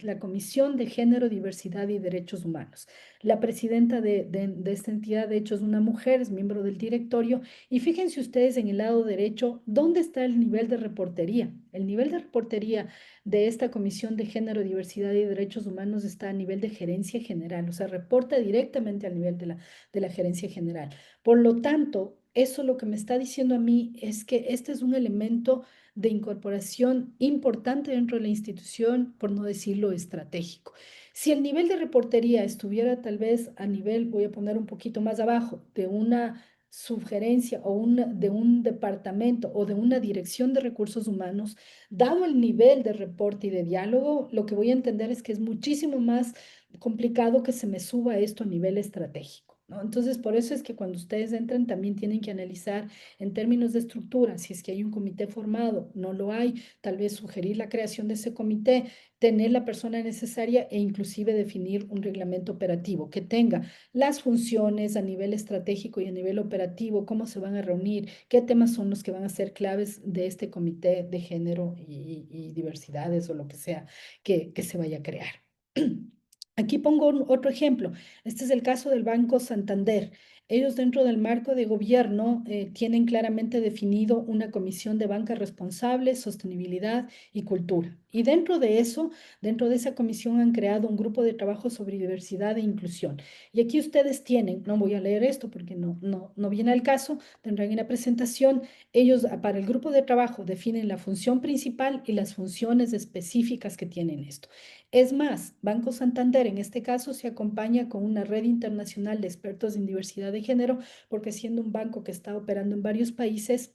la Comisión de Género, Diversidad y Derechos Humanos. La presidenta de esta entidad, de hecho, es una mujer, es miembro del directorio. Y fíjense ustedes en el lado derecho, ¿dónde está el nivel de reportería? El nivel de reportería de esta Comisión de Género, Diversidad y Derechos Humanos está a nivel de gerencia general, o sea, reporta directamente al nivel de la gerencia general. Por lo tanto, eso lo que me está diciendo a mí es que este es un elemento de incorporación importante dentro de la institución, por no decirlo estratégico. Si el nivel de reportería estuviera tal vez a nivel, voy a poner un poquito más abajo, de una sugerencia o de un departamento o de una dirección de recursos humanos, dado el nivel de reporte y de diálogo, lo que voy a entender es que es muchísimo más complicado que se me suba esto a nivel estratégico, ¿no? Entonces, por eso es que cuando ustedes entran también tienen que analizar en términos de estructura, si es que hay un comité formado, no lo hay, tal vez sugerir la creación de ese comité, tener la persona necesaria e inclusive definir un reglamento operativo que tenga las funciones a nivel estratégico y a nivel operativo, cómo se van a reunir, qué temas son los que van a ser claves de este comité de género y diversidades o lo que sea que se vaya a crear. Aquí pongo otro ejemplo. Este es el caso del Banco Santander. Ellos dentro del marco de gobierno tienen claramente definido una comisión de banca responsable, sostenibilidad y cultura. Y dentro de eso, dentro de esa comisión han creado un grupo de trabajo sobre diversidad e inclusión. Y aquí ustedes tienen, no voy a leer esto porque no viene al caso, tendrán en la presentación, ellos para el grupo de trabajo definen la función principal y las funciones específicas que tienen esto. Es más, Banco Santander en este caso se acompaña con una red internacional de expertos en diversidad de género, porque siendo un banco que está operando en varios países,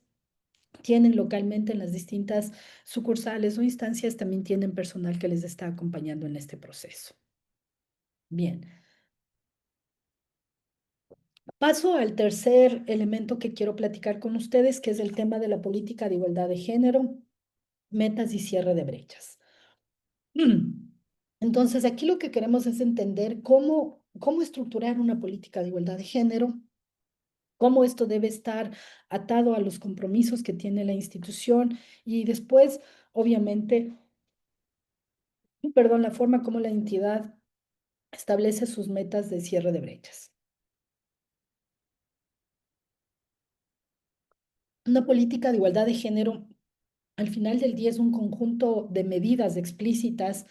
tienen localmente en las distintas sucursales o instancias, también tienen personal que les está acompañando en este proceso. Bien, paso al tercer elemento que quiero platicar con ustedes, que es el tema de la política de igualdad de género, metas y cierre de brechas. Entonces, aquí lo que queremos es entender cómo estructurar una política de igualdad de género, cómo esto debe estar atado a los compromisos que tiene la institución y después, obviamente, perdón, la forma como la entidad establece sus metas de cierre de brechas. Una política de igualdad de género, al final del día, es un conjunto de medidas explícitas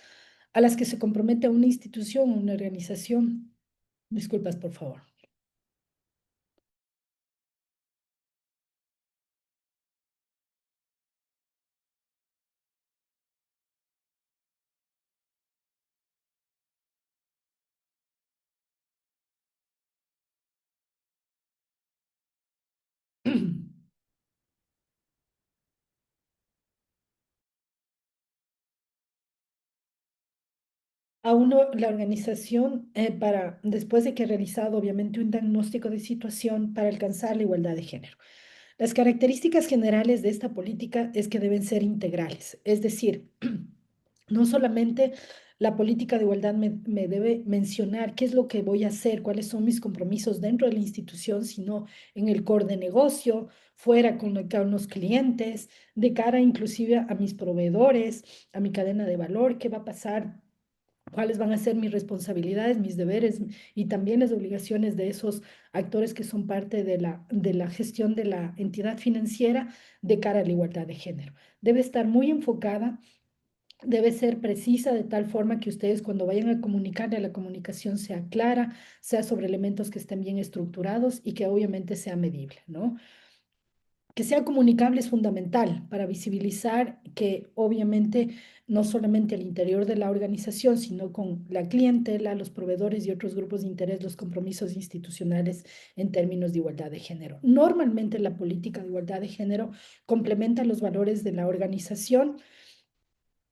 a las que se compromete una institución, una organización. Disculpas, por favor. A uno, la organización, después de que ha realizado obviamente un diagnóstico de situación para alcanzar la igualdad de género. Las características generales de esta política es que deben ser integrales, es decir, no solamente la política de igualdad me debe mencionar qué es lo que voy a hacer, cuáles son mis compromisos dentro de la institución, sino en el core de negocio, fuera con los clientes, de cara inclusive a mis proveedores, a mi cadena de valor, qué va a pasar, cuáles van a ser mis responsabilidades, mis deberes y también las obligaciones de esos actores que son parte de la gestión de la entidad financiera de cara a la igualdad de género. Debe estar muy enfocada, debe ser precisa de tal forma que ustedes cuando vayan a comunicarle, la comunicación sea clara, sea sobre elementos que estén bien estructurados y que obviamente sea medible, ¿no? Que sea comunicable es fundamental para visibilizar que obviamente no solamente al interior de la organización, sino con la clientela, los proveedores y otros grupos de interés, los compromisos institucionales en términos de igualdad de género. Normalmente la política de igualdad de género complementa los valores de la organización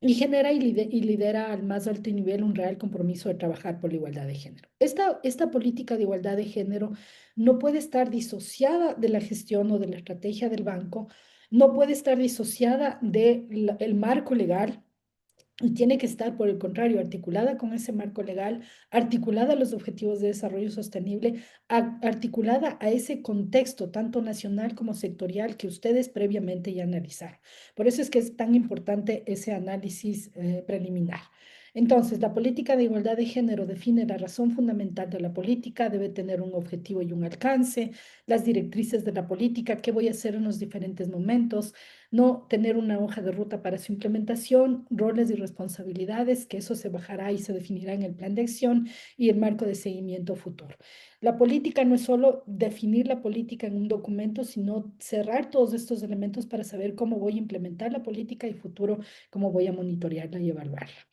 y genera y lidera al más alto nivel un real compromiso de trabajar por la igualdad de género. Esta política de igualdad de género no puede estar disociada de la gestión o de la estrategia del banco, no puede estar disociada del marco legal y tiene que estar, por el contrario, articulada con ese marco legal, articulada a los objetivos de desarrollo sostenible, articulada a ese contexto, tanto nacional como sectorial, que ustedes previamente ya analizaron. Por eso es que es tan importante ese análisis preliminar. Entonces, la política de igualdad de género define la razón fundamental de la política, debe tener un objetivo y un alcance, las directrices de la política, qué voy a hacer en los diferentes momentos, no tener una hoja de ruta para su implementación, roles y responsabilidades, que eso se bajará y se definirá en el plan de acción y el marco de seguimiento futuro. La política no es solo definir la política en un documento, sino cerrar todos estos elementos para saber cómo voy a implementar la política y futuro, cómo voy a monitorearla y evaluarla.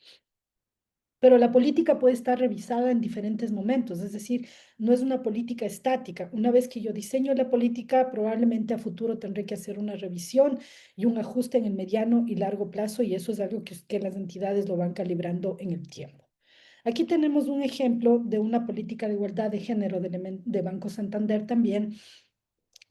Pero la política puede estar revisada en diferentes momentos, es decir, no es una política estática. Una vez que yo diseño la política, probablemente a futuro tendré que hacer una revisión y un ajuste en el mediano y largo plazo, y eso es algo que las entidades lo van calibrando en el tiempo. Aquí tenemos un ejemplo de una política de igualdad de género de Banco Santander también,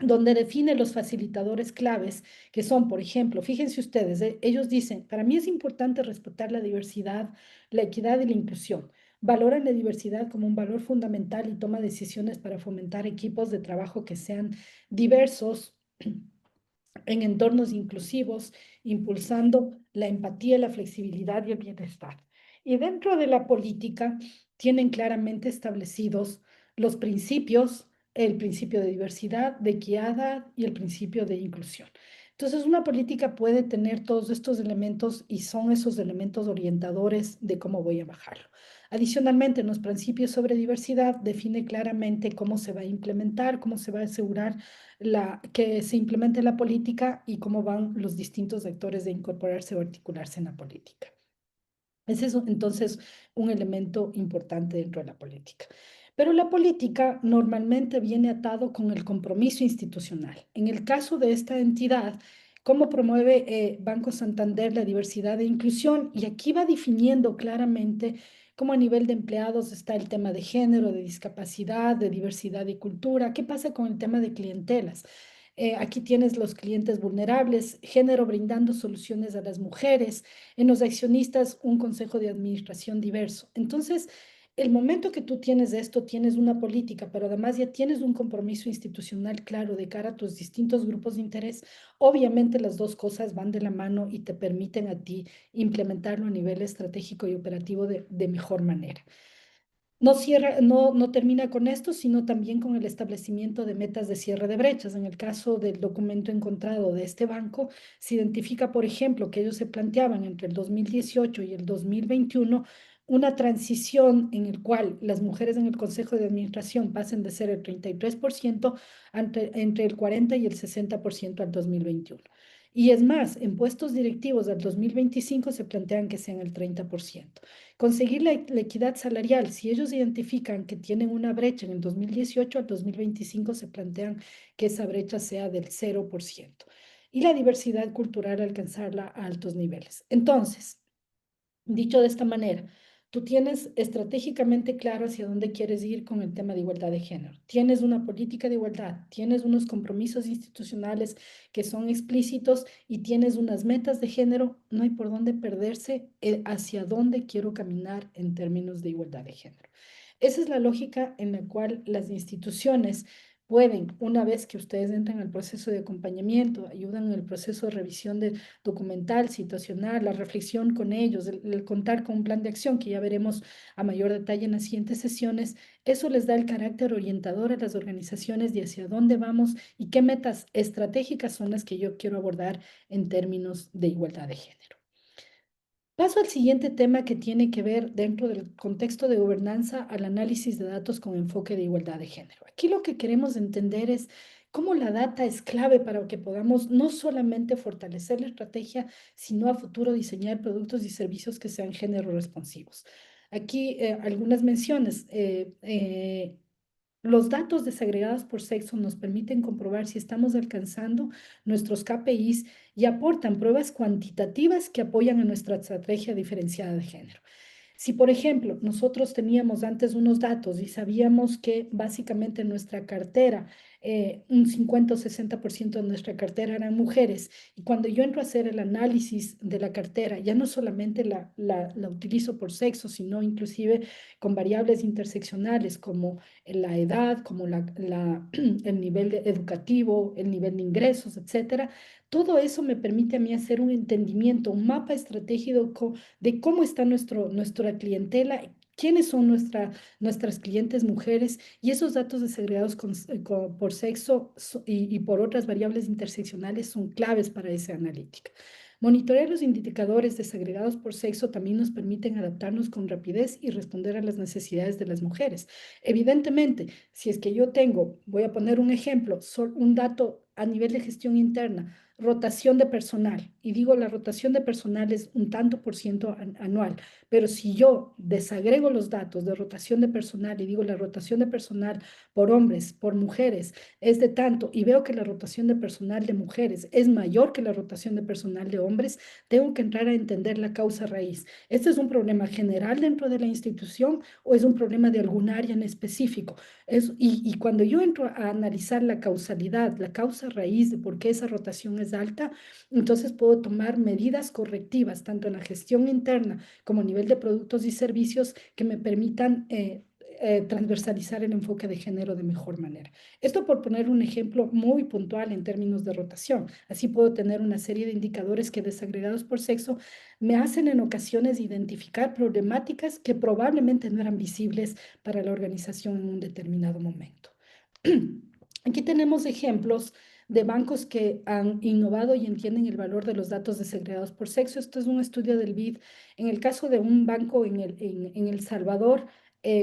donde define los facilitadores claves, que son, por ejemplo, fíjense ustedes, ellos dicen, para mí es importante respetar la diversidad, la equidad y la inclusión. Valoran la diversidad como un valor fundamental y toma decisiones para fomentar equipos de trabajo que sean diversos en entornos inclusivos, impulsando la empatía, la flexibilidad y el bienestar. Y dentro de la política tienen claramente establecidos los principios, el principio de diversidad, de equidad y el principio de inclusión. Entonces, una política puede tener todos estos elementos y son esos elementos orientadores de cómo voy a bajarlo. Adicionalmente, en los principios sobre diversidad define claramente cómo se va a implementar, cómo se va a asegurar que se implemente la política y cómo van los distintos actores de incorporarse o articularse en la política. Ese es entonces un elemento importante dentro de la política. Pero la política normalmente viene atado con el compromiso institucional. En el caso de esta entidad, ¿cómo promueve Banco Santander la diversidad e inclusión? Y aquí va definiendo claramente cómo a nivel de empleados está el tema de género, de discapacidad, de diversidad y cultura. ¿Qué pasa con el tema de clientelas? Aquí tienes los clientes vulnerables, género brindando soluciones a las mujeres, en los accionistas un consejo de administración diverso. Entonces, el momento que tú tienes esto, tienes una política, pero además ya tienes un compromiso institucional claro de cara a tus distintos grupos de interés, obviamente las dos cosas van de la mano y te permiten a ti implementarlo a nivel estratégico y operativo de mejor manera. No termina con esto, sino también con el establecimiento de metas de cierre de brechas. En el caso del documento encontrado de este banco, se identifica, por ejemplo, que ellos se planteaban entre el 2018 y el 2021 una transición en el cual las mujeres en el Consejo de Administración pasen de ser el 33% entre el 40 y el 60% al 2021. Y es más, en puestos directivos al 2025 se plantean que sean el 30%. Conseguir la equidad salarial, si ellos identifican que tienen una brecha en el 2018 al 2025, se plantean que esa brecha sea del 0%. Y la diversidad cultural, alcanzarla a altos niveles. Entonces, dicho de esta manera, tú tienes estratégicamente claro hacia dónde quieres ir con el tema de igualdad de género. Tienes una política de igualdad, tienes unos compromisos institucionales que son explícitos y tienes unas metas de género. No hay por dónde perderse hacia dónde quiero caminar en términos de igualdad de género. Esa es la lógica en la cual las instituciones pueden, una vez que ustedes entran al proceso de acompañamiento, ayudan en el proceso de revisión documental, situacional, la reflexión con ellos, el contar con un plan de acción que ya veremos a mayor detalle en las siguientes sesiones, eso les da el carácter orientador a las organizaciones de hacia dónde vamos y qué metas estratégicas son las que yo quiero abordar en términos de igualdad de género. Paso al siguiente tema que tiene que ver dentro del contexto de gobernanza al análisis de datos con enfoque de igualdad de género. Aquí lo que queremos entender es cómo la data es clave para que podamos no solamente fortalecer la estrategia, sino a futuro diseñar productos y servicios que sean género responsivos. Aquí algunas menciones. Los datos desagregados por sexo nos permiten comprobar si estamos alcanzando nuestros KPIs y aportan pruebas cuantitativas que apoyan a nuestra estrategia diferenciada de género. Si, por ejemplo, nosotros teníamos antes unos datos y sabíamos que básicamente nuestra cartera un 50 o 60% de nuestra cartera eran mujeres. Y cuando yo entro a hacer el análisis de la cartera, ya no solamente la utilizo por sexo, sino inclusive con variables interseccionales como la edad, como el nivel educativo, el nivel de ingresos, etcétera. Todo eso me permite a mí hacer un entendimiento, un mapa estratégico de cómo está nuestra clientela, quiénes son nuestras clientes mujeres, y esos datos desagregados por sexo y por otras variables interseccionales son claves para esa analítica. Monitorear los indicadores desagregados por sexo también nos permiten adaptarnos con rapidez y responder a las necesidades de las mujeres. Evidentemente, si es que yo tengo, voy a poner un ejemplo, un dato a nivel de gestión interna, rotación de personal, y digo la rotación de personal es un tanto por ciento anual, pero si yo desagrego los datos de rotación de personal y digo la rotación de personal por hombres, por mujeres, es de tanto, y veo que la rotación de personal de mujeres es mayor que la rotación de personal de hombres, tengo que entrar a entender la causa raíz. ¿Este es un problema general dentro de la institución o es un problema de algún área en específico? Y cuando yo entro a analizar la causalidad, la causa raíz de por qué esa rotación es alta, entonces puedo tomar medidas correctivas, tanto en la gestión interna como a nivel de productos y servicios, que me permitan transversalizar el enfoque de género de mejor manera. Esto por poner un ejemplo muy puntual en términos de rotación. Así puedo tener una serie de indicadores que, desagregados por sexo, me hacen en ocasiones identificar problemáticas que probablemente no eran visibles para la organización en un determinado momento. Aquí tenemos ejemplos de bancos que han innovado y entienden el valor de los datos desagregados por sexo. Esto es un estudio del BID. En el caso de un banco en El Salvador,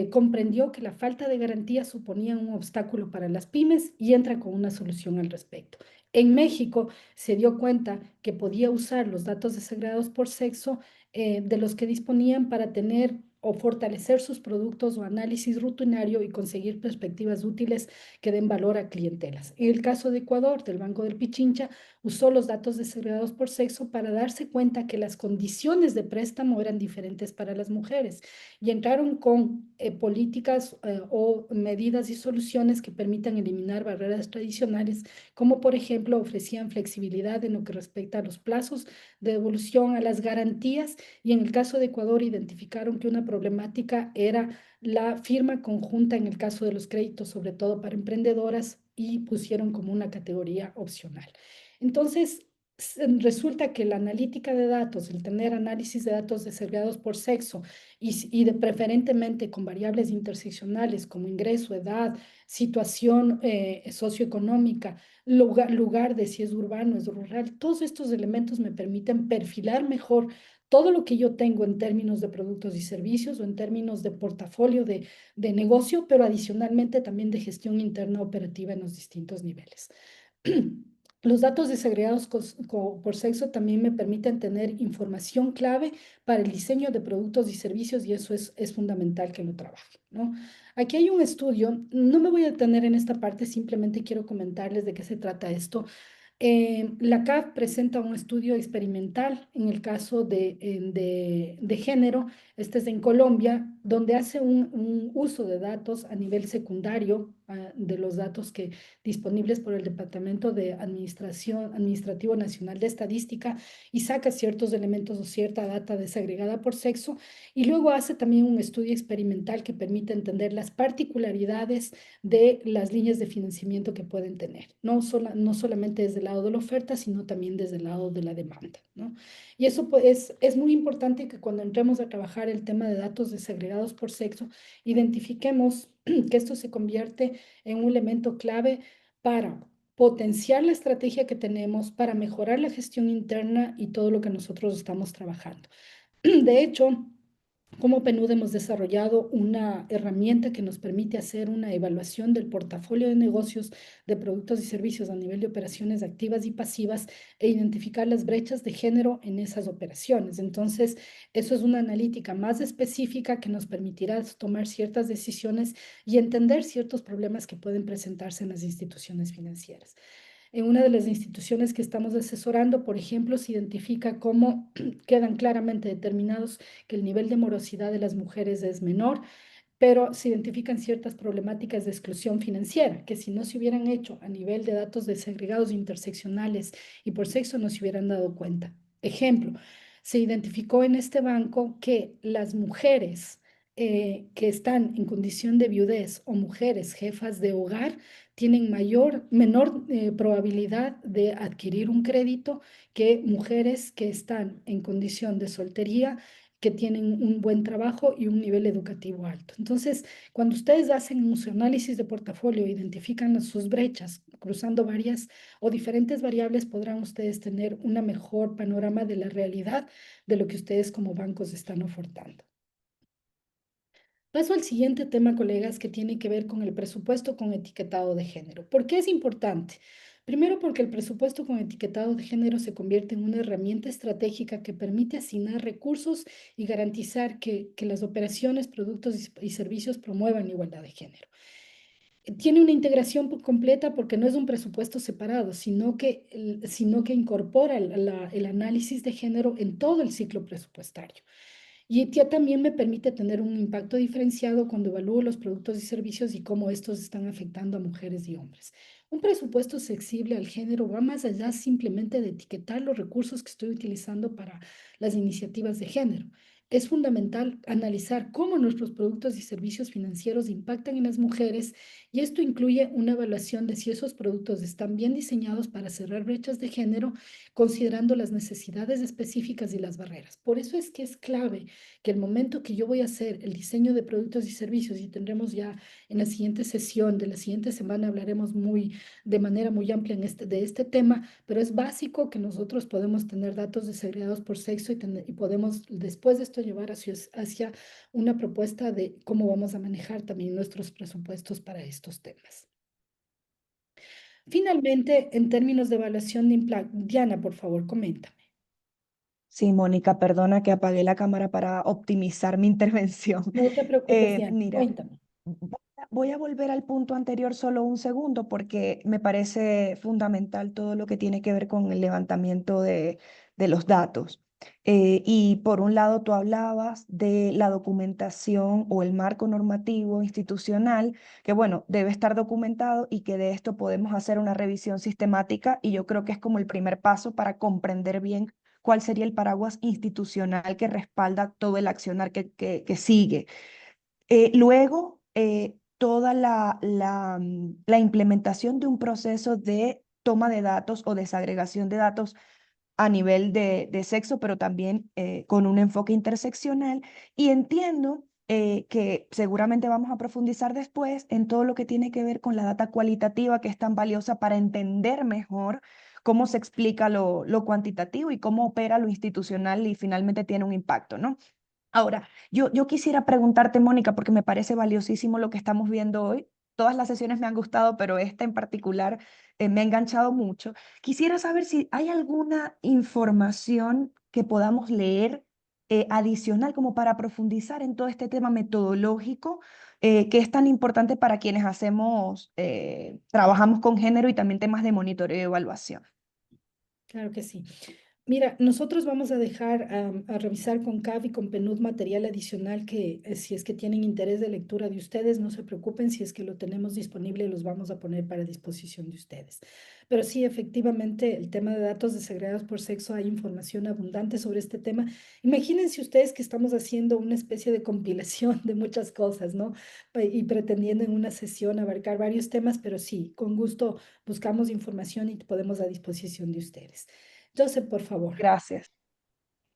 comprendió que la falta de garantía suponía un obstáculo para las pymes y entra con una solución al respecto. En México se dio cuenta que podía usar los datos desagregados por sexo de los que disponían para tener o fortalecer sus productos o análisis rutinario y conseguir perspectivas útiles que den valor a clientelas. En el caso de Ecuador, del Banco del Pichincha, usó los datos desagregados por sexo para darse cuenta que las condiciones de préstamo eran diferentes para las mujeres y entraron con políticas o medidas y soluciones que permitan eliminar barreras tradicionales, como por ejemplo ofrecían flexibilidad en lo que respecta a los plazos de devolución, a las garantías, y en el caso de Ecuador identificaron que una problemática era la firma conjunta en el caso de los créditos, sobre todo para emprendedoras, y pusieron como una categoría opcional. Entonces, resulta que la analítica de datos, el tener análisis de datos desagregados por sexo y de preferentemente con variables interseccionales como ingreso, edad, situación socioeconómica, lugar de si es urbano, es rural, todos estos elementos me permiten perfilar mejor todo lo que yo tengo en términos de productos y servicios o en términos de portafolio de negocio, pero adicionalmente también de gestión interna operativa en los distintos niveles. Los datos desagregados por sexo también me permiten tener información clave para el diseño de productos y servicios, y eso es fundamental que lo trabaje, ¿no? Aquí hay un estudio, no me voy a detener en esta parte, simplemente quiero comentarles de qué se trata esto. La CAF presenta un estudio experimental en el caso de género, este es en Colombia, donde hace un uso de datos a nivel secundario, de los datos disponibles por el Departamento de Administrativo Nacional de Estadística, y saca ciertos elementos o cierta data desagregada por sexo, y luego hace también un estudio experimental que permite entender las particularidades de las líneas de financiamiento que pueden tener, no solamente desde el lado de la oferta, sino también desde el lado de la demanda, ¿no? Y eso pues, es muy importante que cuando entremos a trabajar el tema de datos desagregados por sexo, identifiquemos que esto se convierte en un elemento clave para potenciar la estrategia que tenemos, para mejorar la gestión interna y todo lo que nosotros estamos trabajando. De hecho, como PNUD hemos desarrollado una herramienta que nos permite hacer una evaluación del portafolio de negocios de productos y servicios a nivel de operaciones activas y pasivas e identificar las brechas de género en esas operaciones. Entonces, eso es una analítica más específica que nos permitirá tomar ciertas decisiones y entender ciertos problemas que pueden presentarse en las instituciones financieras. En una de las instituciones que estamos asesorando, por ejemplo, se identifica cómo quedan claramente determinados que el nivel de morosidad de las mujeres es menor, pero se identifican ciertas problemáticas de exclusión financiera, que si no se hubieran hecho a nivel de datos desagregados interseccionales y por sexo no se hubieran dado cuenta. Ejemplo, se identificó en este banco que las mujeres que están en condición de viudez o mujeres jefas de hogar tienen menor probabilidad de adquirir un crédito que mujeres que están en condición de soltería, que tienen un buen trabajo y un nivel educativo alto. Entonces, cuando ustedes hacen su análisis de portafolio, identifican sus brechas, cruzando varias o diferentes variables, podrán ustedes tener una mejor panorama de la realidad de lo que ustedes como bancos están ofertando. Paso al siguiente tema, colegas, que tiene que ver con el presupuesto con etiquetado de género. ¿Por qué es importante? Primero, porque el presupuesto con etiquetado de género se convierte en una herramienta estratégica que permite asignar recursos y garantizar que las operaciones, productos y servicios promuevan la igualdad de género. Tiene una integración completa porque no es un presupuesto separado, sino que incorpora el análisis de género en todo el ciclo presupuestario. Y ya también me permite tener un impacto diferenciado cuando evalúo los productos y servicios y cómo estos están afectando a mujeres y hombres. Un presupuesto sensible al género va más allá simplemente de etiquetar los recursos que estoy utilizando para las iniciativas de género. Es fundamental analizar cómo nuestros productos y servicios financieros impactan en las mujeres, y esto incluye una evaluación de si esos productos están bien diseñados para cerrar brechas de género, considerando las necesidades específicas y las barreras. Por eso es que es clave que el momento que yo voy a hacer el diseño de productos y servicios, y tendremos ya en la siguiente sesión de la siguiente semana, hablaremos de manera muy amplia de este tema, pero es básico que nosotros podemos tener datos desagregados por sexo y podemos después de esto llevar hacia una propuesta de cómo vamos a manejar también nuestros presupuestos para estos temas. Finalmente, en términos de evaluación de impacto, Diana, por favor, coméntame. Sí, Mónica, perdona que apagué la cámara para optimizar mi intervención. No te preocupes, Diana, Mira, cuéntame. voy a volver al punto anterior solo un segundo porque me parece fundamental todo lo que tiene que ver con el levantamiento de los datos. Y por un lado, tú hablabas de la documentación o el marco normativo institucional, que bueno, debe estar documentado y que de esto podemos hacer una revisión sistemática, y yo creo que es como el primer paso para comprender bien cuál sería el paraguas institucional que respalda todo el accionar que sigue. Luego, toda la implementación de un proceso de toma de datos o desagregación de datos a nivel de sexo, pero también con un enfoque interseccional. Y entiendo que seguramente vamos a profundizar después en todo lo que tiene que ver con la data cualitativa, que es tan valiosa para entender mejor cómo se explica lo cuantitativo y cómo opera lo institucional y finalmente tiene un impacto, ¿no? Ahora, yo quisiera preguntarte, Mónica, porque me parece valiosísimo lo que estamos viendo hoy. Todas las sesiones me han gustado, pero esta en particular me ha enganchado mucho. Quisiera saber si hay alguna información que podamos leer adicional como para profundizar en todo este tema metodológico que es tan importante para quienes trabajamos con género y también temas de monitoreo y evaluación. Claro que sí. Mira, nosotros vamos a dejar a revisar con CAF y con PNUD material adicional que si es que tienen interés de lectura de ustedes, no se preocupen, si es que lo tenemos disponible, los vamos a poner para disposición de ustedes. Pero sí, efectivamente, el tema de datos desagregados por sexo, hay información abundante sobre este tema. Imagínense ustedes que estamos haciendo una especie de compilación de muchas cosas, ¿no? Y pretendiendo en una sesión abarcar varios temas, pero sí, con gusto buscamos información y podemos a disposición de ustedes. Joseph, por favor. Gracias.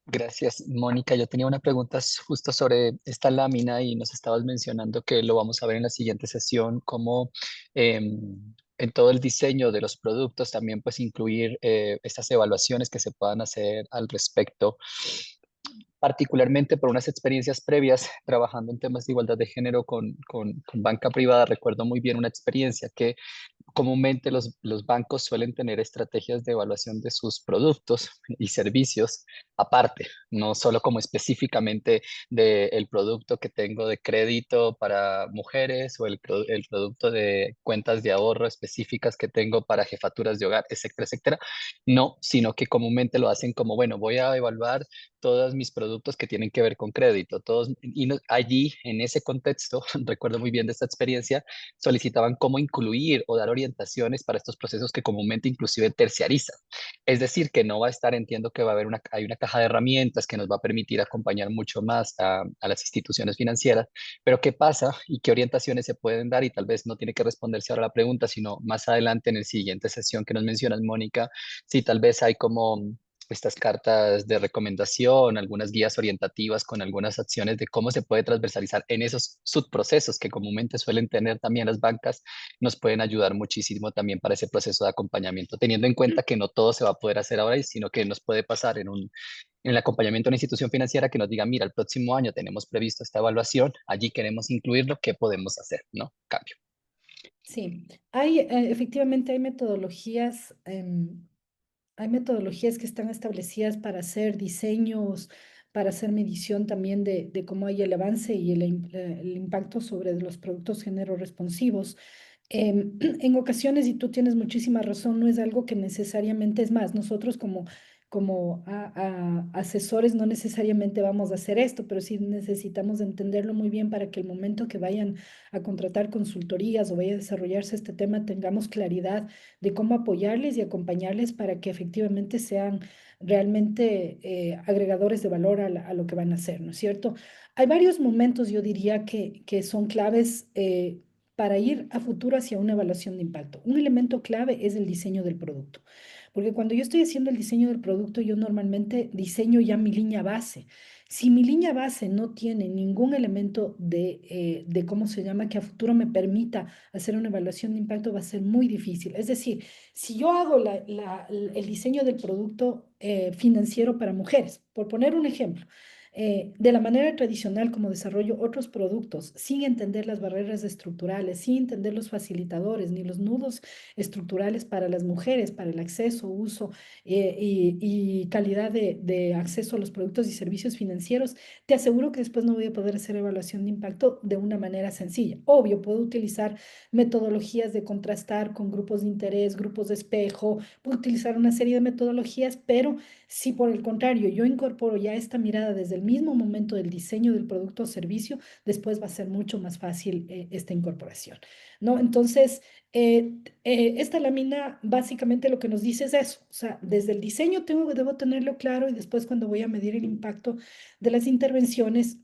Gracias, Mónica. Yo tenía una pregunta justo sobre esta lámina y nos estabas mencionando que lo vamos a ver en la siguiente sesión, cómo en todo el diseño de los productos también pues incluir estas evaluaciones que se puedan hacer al respecto, particularmente por unas experiencias previas trabajando en temas de igualdad de género con banca privada. Recuerdo muy bien una experiencia que comúnmente los bancos suelen tener estrategias de evaluación de sus productos y servicios aparte, no solo como específicamente del producto que tengo de crédito para mujeres o el producto de cuentas de ahorro específicas que tengo para jefaturas de hogar, etcétera, etcétera. No, sino que comúnmente lo hacen como, bueno, voy a evaluar todos mis productos que tienen que ver con crédito, todos, y allí, en ese contexto, recuerdo muy bien de esta experiencia, solicitaban cómo incluir o dar orientaciones para estos procesos que comúnmente inclusive terciarizan. Es decir, que no va a estar, entiendo que va a haber hay una caja de herramientas que nos va a permitir acompañar mucho más a las instituciones financieras, pero ¿qué pasa y qué orientaciones se pueden dar? Y tal vez no tiene que responderse ahora la pregunta, sino más adelante en el siguiente sesión que nos mencionas, Mónica, si tal vez hay como estas cartas de recomendación, algunas guías orientativas con algunas acciones de cómo se puede transversalizar en esos subprocesos que comúnmente suelen tener también las bancas, nos pueden ayudar muchísimo también para ese proceso de acompañamiento, teniendo en cuenta que no todo se va a poder hacer ahora, sino que nos puede pasar en el acompañamiento a una institución financiera que nos diga, mira, el próximo año tenemos previsto esta evaluación, allí queremos incluirlo, ¿qué podemos hacer? ¿No? Cambio. Sí, efectivamente hay metodologías que están establecidas para hacer diseños, para hacer medición también de cómo hay el avance y el impacto sobre los productos género responsivos. En ocasiones, y tú tienes muchísima razón, no es algo que necesariamente es más. Nosotros como asesores no necesariamente vamos a hacer esto, pero sí necesitamos entenderlo muy bien para que el momento que vayan a contratar consultorías o vaya a desarrollarse este tema, tengamos claridad de cómo apoyarles y acompañarles para que efectivamente sean realmente agregadores de valor a lo que van a hacer, ¿no es cierto? Hay varios momentos, yo diría, que son claves. Para ir a futuro hacia una evaluación de impacto. Un elemento clave es el diseño del producto, porque cuando yo estoy haciendo el diseño del producto, yo normalmente diseño ya mi línea base. Si mi línea base no tiene ningún elemento de cómo se llama, que a futuro me permita hacer una evaluación de impacto, va a ser muy difícil. Es decir, si yo hago el diseño del producto financiero para mujeres, por poner un ejemplo, de la manera tradicional como desarrollo otros productos, sin entender las barreras estructurales, sin entender los facilitadores ni los nudos estructurales para las mujeres, para el acceso, uso y calidad de acceso a los productos y servicios financieros, te aseguro que después no voy a poder hacer evaluación de impacto de una manera sencilla. Obvio, puedo utilizar metodologías de contrastar con grupos de interés, grupos de espejo, puedo utilizar una serie de metodologías, pero si por el contrario yo incorporo ya esta mirada desde el mismo momento del diseño del producto o servicio, después va a ser mucho más fácil esta incorporación, ¿no? Entonces, esta lámina básicamente lo que nos dice es eso, o sea, desde el diseño debo tenerlo claro y después cuando voy a medir el impacto de las intervenciones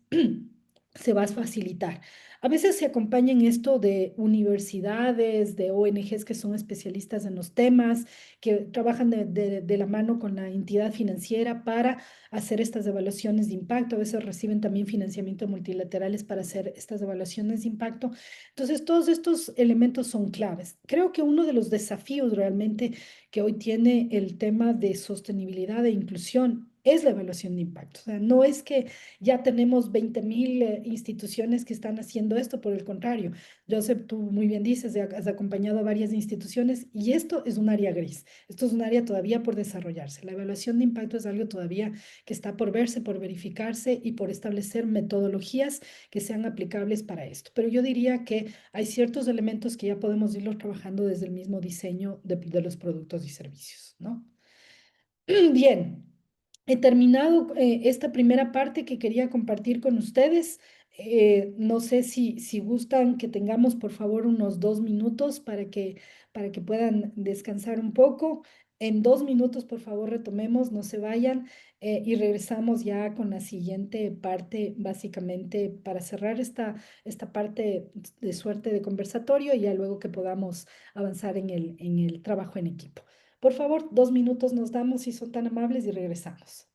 se va a facilitar. A veces se acompaña en esto de universidades, de ONGs que son especialistas en los temas, que trabajan de la mano con la entidad financiera para hacer estas evaluaciones de impacto. A veces reciben también financiamiento multilaterales para hacer estas evaluaciones de impacto. Entonces, todos estos elementos son claves. Creo que uno de los desafíos realmente que hoy tiene el tema de sostenibilidad e inclusión es la evaluación de impacto. O sea, no es que ya tenemos 20.000 instituciones que están haciendo esto, por el contrario. Joseph, tú muy bien dices, has acompañado a varias instituciones y esto es un área gris. Esto es un área todavía por desarrollarse. La evaluación de impacto es algo todavía que está por verse, por verificarse y por establecer metodologías que sean aplicables para esto. Pero yo diría que hay ciertos elementos que ya podemos irlos trabajando desde el mismo diseño de los productos y servicios, ¿no? Bien, he terminado esta primera parte que quería compartir con ustedes. No sé si gustan que tengamos, por favor, unos 2 minutos para que puedan descansar un poco. En 2 minutos, por favor, retomemos, no se vayan y regresamos ya con la siguiente parte, básicamente para cerrar esta parte de suerte de conversatorio y ya luego que podamos avanzar en el trabajo en equipo. Por favor, 2 minutos nos damos si son tan amables y regresamos.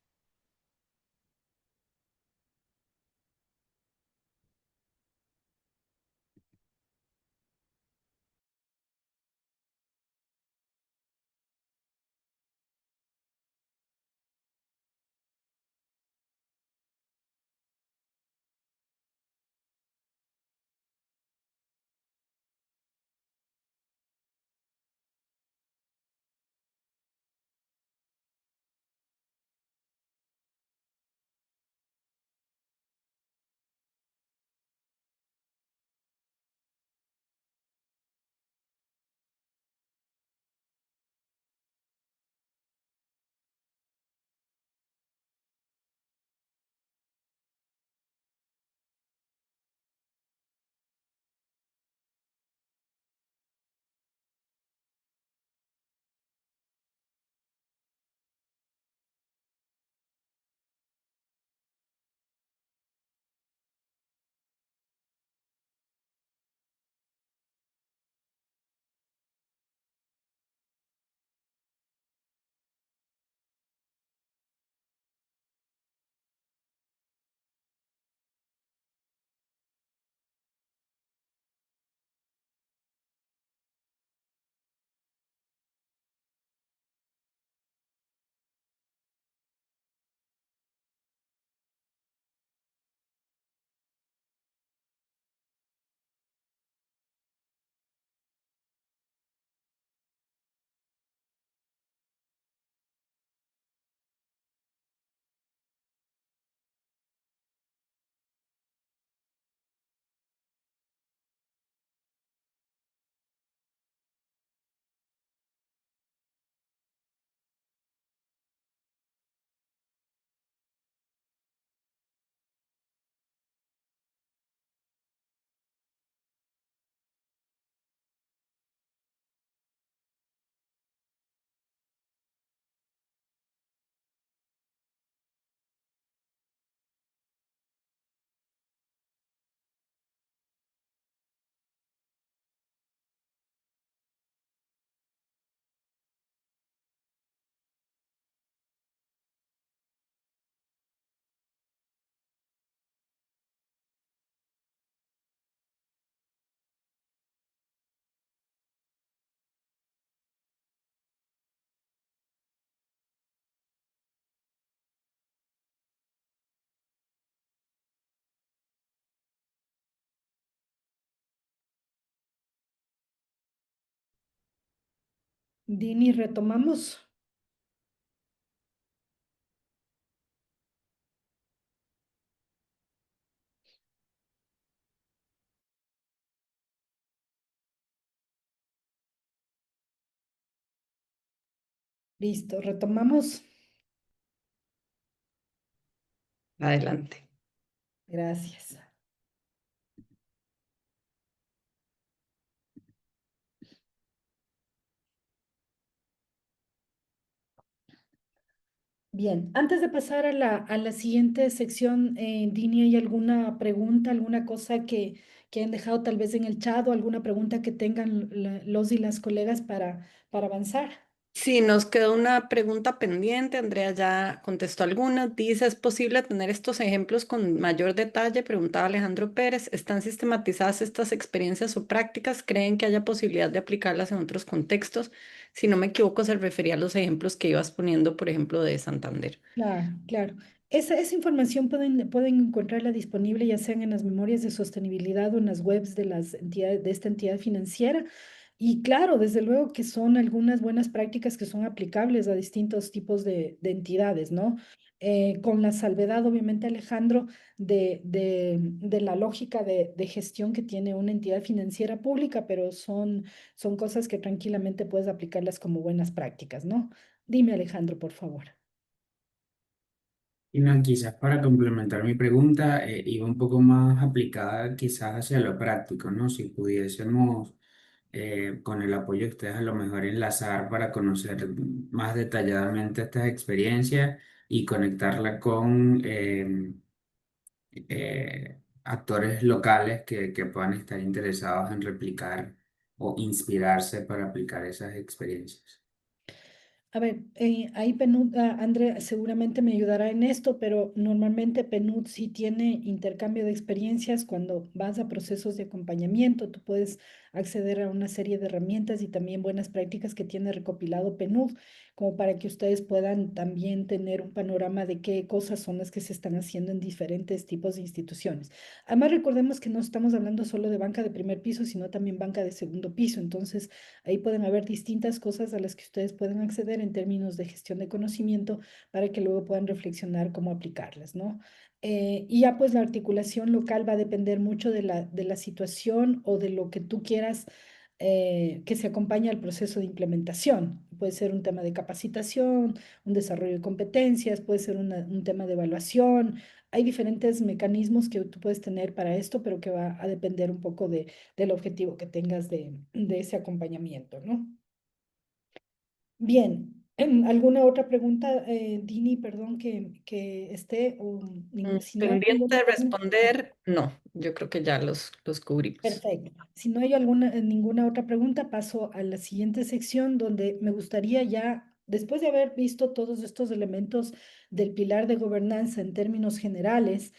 Dini, retomamos. Listo, retomamos. Adelante. Gracias. Bien, antes de pasar a la siguiente sección, Dini, ¿hay alguna pregunta, alguna cosa que hayan dejado tal vez en el chat o alguna pregunta que tengan los y las colegas para avanzar? Sí, nos quedó una pregunta pendiente. Andrea ya contestó algunas. Dice, ¿es posible tener estos ejemplos con mayor detalle? Preguntaba Alejandro Pérez. ¿Están sistematizadas estas experiencias o prácticas? ¿Creen que haya posibilidad de aplicarlas en otros contextos? Si no me equivoco, se refería a los ejemplos que ibas poniendo, por ejemplo, de Santander. Claro, claro. Esa información pueden encontrarla disponible ya sean en las memorias de sostenibilidad o en las webs de las entidades, de esta entidad financiera. Y claro, desde luego que son algunas buenas prácticas que son aplicables a distintos tipos de entidades, ¿no? Con la salvedad, obviamente, Alejandro, de la lógica de gestión que tiene una entidad financiera pública, pero son cosas que tranquilamente puedes aplicarlas como buenas prácticas, ¿no? Dime, Alejandro, por favor. Y no, quizás para complementar mi pregunta, iba un poco más aplicada quizás hacia lo práctico, ¿no? Si pudiésemos, con el apoyo de ustedes, a lo mejor enlazar para conocer más detalladamente estas experiencias y conectarla con actores locales que puedan estar interesados en replicar o inspirarse para aplicar esas experiencias. A ver, ahí PNUD, Andrea seguramente me ayudará en esto, pero normalmente PNUD sí tiene intercambio de experiencias cuando vas a procesos de acompañamiento. Tú puedes acceder a una serie de herramientas y también buenas prácticas que tiene recopilado PNUD, como para que ustedes puedan también tener un panorama de qué cosas son las que se están haciendo en diferentes tipos de instituciones. Además, recordemos que no estamos hablando solo de banca de primer piso, sino también banca de segundo piso. Entonces, ahí pueden haber distintas cosas a las que ustedes pueden acceder en términos de gestión de conocimiento para que luego puedan reflexionar cómo aplicarlas, ¿no? Y ya pues la articulación local va a depender mucho de la situación o de lo que tú quieras que se acompañe al proceso de implementación. Puede ser un tema de capacitación, un desarrollo de competencias, puede ser un tema de evaluación. Hay diferentes mecanismos que tú puedes tener para esto, pero que va a depender un poco del objetivo que tengas de ese acompañamiento, ¿no? Bien, ¿alguna otra pregunta, Dini, perdón, que esté? O, si no hay Pendiente ninguna de pregunta, responder, no, yo creo que ya los cubrimos. perfecto. Si no hay ninguna otra pregunta, paso a la siguiente sección donde me gustaría ya, después de haber visto todos estos elementos del pilar de gobernanza en términos generales,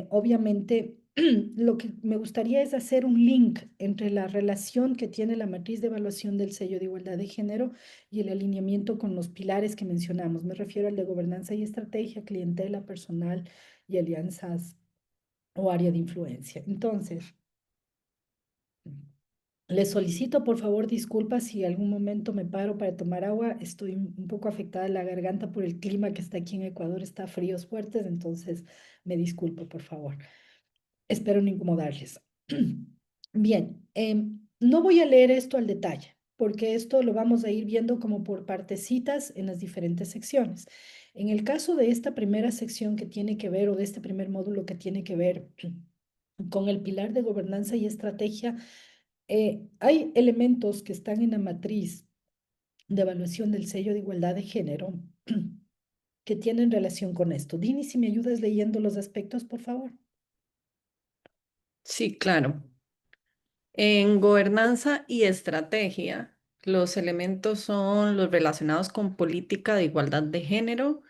obviamente lo que me gustaría es hacer un link entre la relación que tiene la matriz de evaluación del sello de igualdad de género y el alineamiento con los pilares que mencionamos. Me refiero al de gobernanza y estrategia, clientela, personal y alianzas o área de influencia. Entonces, les solicito por favor disculpas si algún momento me paro para tomar agua. Estoy un poco afectada en la garganta por el clima que está aquí en Ecuador. Está fríos fuertes, entonces me disculpo por favor. Espero no incomodarles. Bien, no voy a leer esto al detalle, porque esto lo vamos a ir viendo como por partecitas en las diferentes secciones. En el caso de esta primera sección que tiene que ver, o de este primer módulo que tiene que ver con el pilar de gobernanza y estrategia, hay elementos que están en la matriz de evaluación del sello de igualdad de género que tienen relación con esto. Dini, si me ayudas leyendo los aspectos, por favor. Sí, claro. En gobernanza y estrategia, los elementos son los relacionados con política de igualdad de género,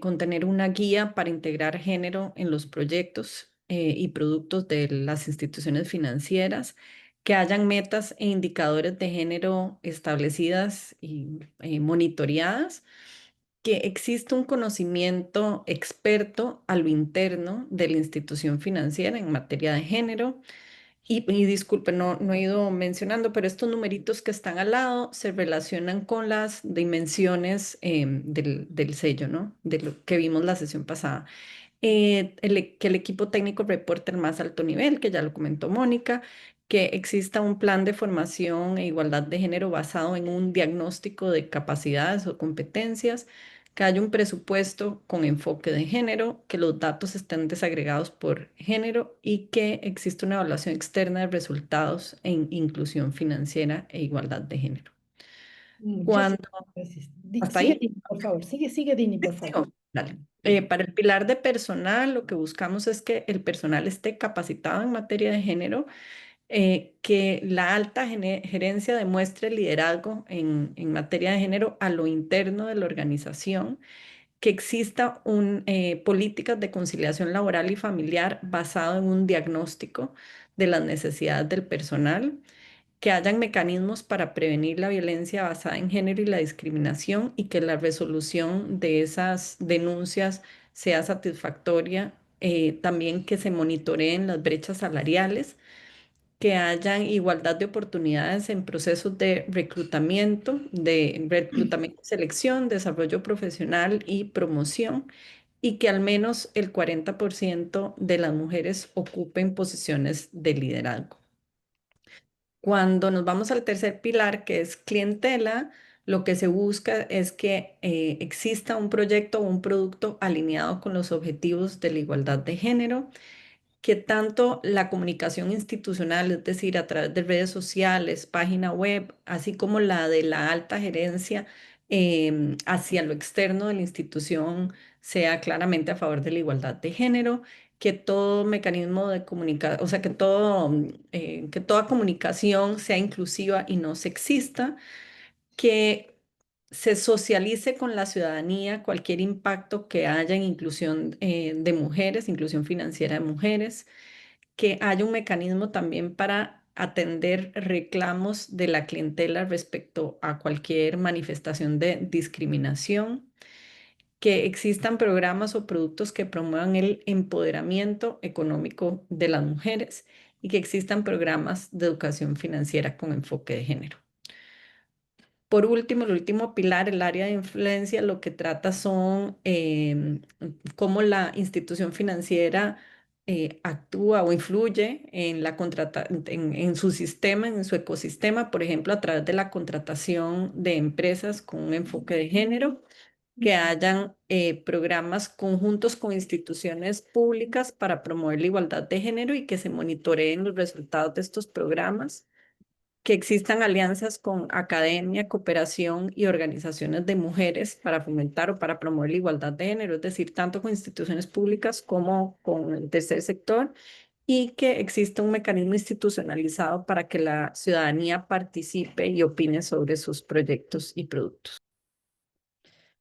con tener una guía para integrar género en los proyectos y productos de las instituciones financieras, que hayan metas e indicadores de género establecidas y monitoreadas, que exista un conocimiento experto a lo interno de la institución financiera en materia de género Y disculpe, no he ido mencionando, pero estos numeritos que están al lado se relacionan con las dimensiones del sello, ¿no? De lo que vimos la sesión pasada. Que el equipo técnico reporte el más alto nivel, que ya lo comentó Mónica, que exista un plan de formación e igualdad de género basado en un diagnóstico de capacidades o competencias, que haya un presupuesto con enfoque de género, que los datos estén desagregados por género y que exista una evaluación externa de resultados en inclusión financiera e igualdad de género. Muchísimas Cuando, gracias. hasta Sigue, ahí. Dini, por favor. Sigue, Dini, por favor. Sigo. Dale. Sí. Para el pilar de personal, lo que buscamos es que el personal esté capacitado en materia de género, que la alta gerencia demuestre liderazgo en materia de género a lo interno de la organización, que exista políticas de conciliación laboral y familiar basado en un diagnóstico de las necesidades del personal, que hayan mecanismos para prevenir la violencia basada en género y la discriminación y que la resolución de esas denuncias sea satisfactoria. También que se monitoreen las brechas salariales, que hayan igualdad de oportunidades en procesos de reclutamiento y selección, desarrollo profesional y promoción, y que al menos el 40% de las mujeres ocupen posiciones de liderazgo. Cuando nos vamos al tercer pilar, que es clientela, lo que se busca es que exista un proyecto o un producto alineado con los objetivos de la igualdad de género, que tanto la comunicación institucional, es decir, a través de redes sociales, página web, así como la de la alta gerencia hacia lo externo de la institución, sea claramente a favor de la igualdad de género, que todo mecanismo de comunicación, o sea, que toda comunicación sea inclusiva y no sexista, que se socialice con la ciudadanía cualquier impacto que haya en inclusión de mujeres, inclusión financiera de mujeres, que haya un mecanismo también para atender reclamos de la clientela respecto a cualquier manifestación de discriminación, que existan programas o productos que promuevan el empoderamiento económico de las mujeres y que existan programas de educación financiera con enfoque de género. Por último, el último pilar, el área de influencia, lo que trata son cómo la institución financiera actúa o influye en su sistema, en su ecosistema, por ejemplo, a través de la contratación de empresas con un enfoque de género, que hayan programas conjuntos con instituciones públicas para promover la igualdad de género y que se monitoreen los resultados de estos programas, que existan alianzas con academia, cooperación y organizaciones de mujeres para fomentar o para promover la igualdad de género, es decir, tanto con instituciones públicas como con el tercer sector, y que exista un mecanismo institucionalizado para que la ciudadanía participe y opine sobre sus proyectos y productos.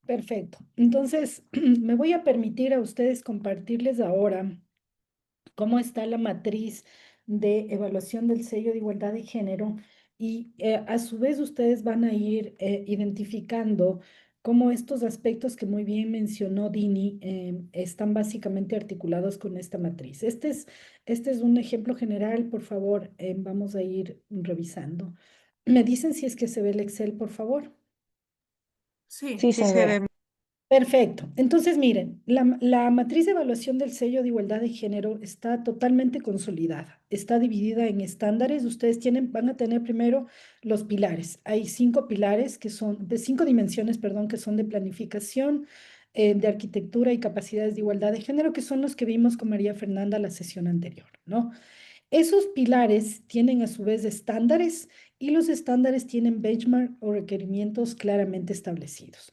Perfecto. Entonces, me voy a permitir a ustedes compartirles ahora cómo está la matriz de evaluación del sello de igualdad de género y a su vez ustedes van a ir identificando cómo estos aspectos que muy bien mencionó Dini están básicamente articulados con esta matriz. Este es un ejemplo general, por favor, vamos a ir revisando. Me dicen si es que se ve el Excel, por favor. Sí, Sí se ve. Perfecto. Entonces, miren, la matriz de evaluación del sello de igualdad de género está totalmente consolidada. Está dividida en estándares. Ustedes van a tener primero los pilares. Hay 5 pilares que son, de 5 dimensiones, perdón, que son de planificación, de arquitectura y capacidades de igualdad de género, que son los que vimos con María Fernanda la sesión anterior, ¿no? Esos pilares tienen a su vez estándares y los estándares tienen benchmark o requerimientos claramente establecidos.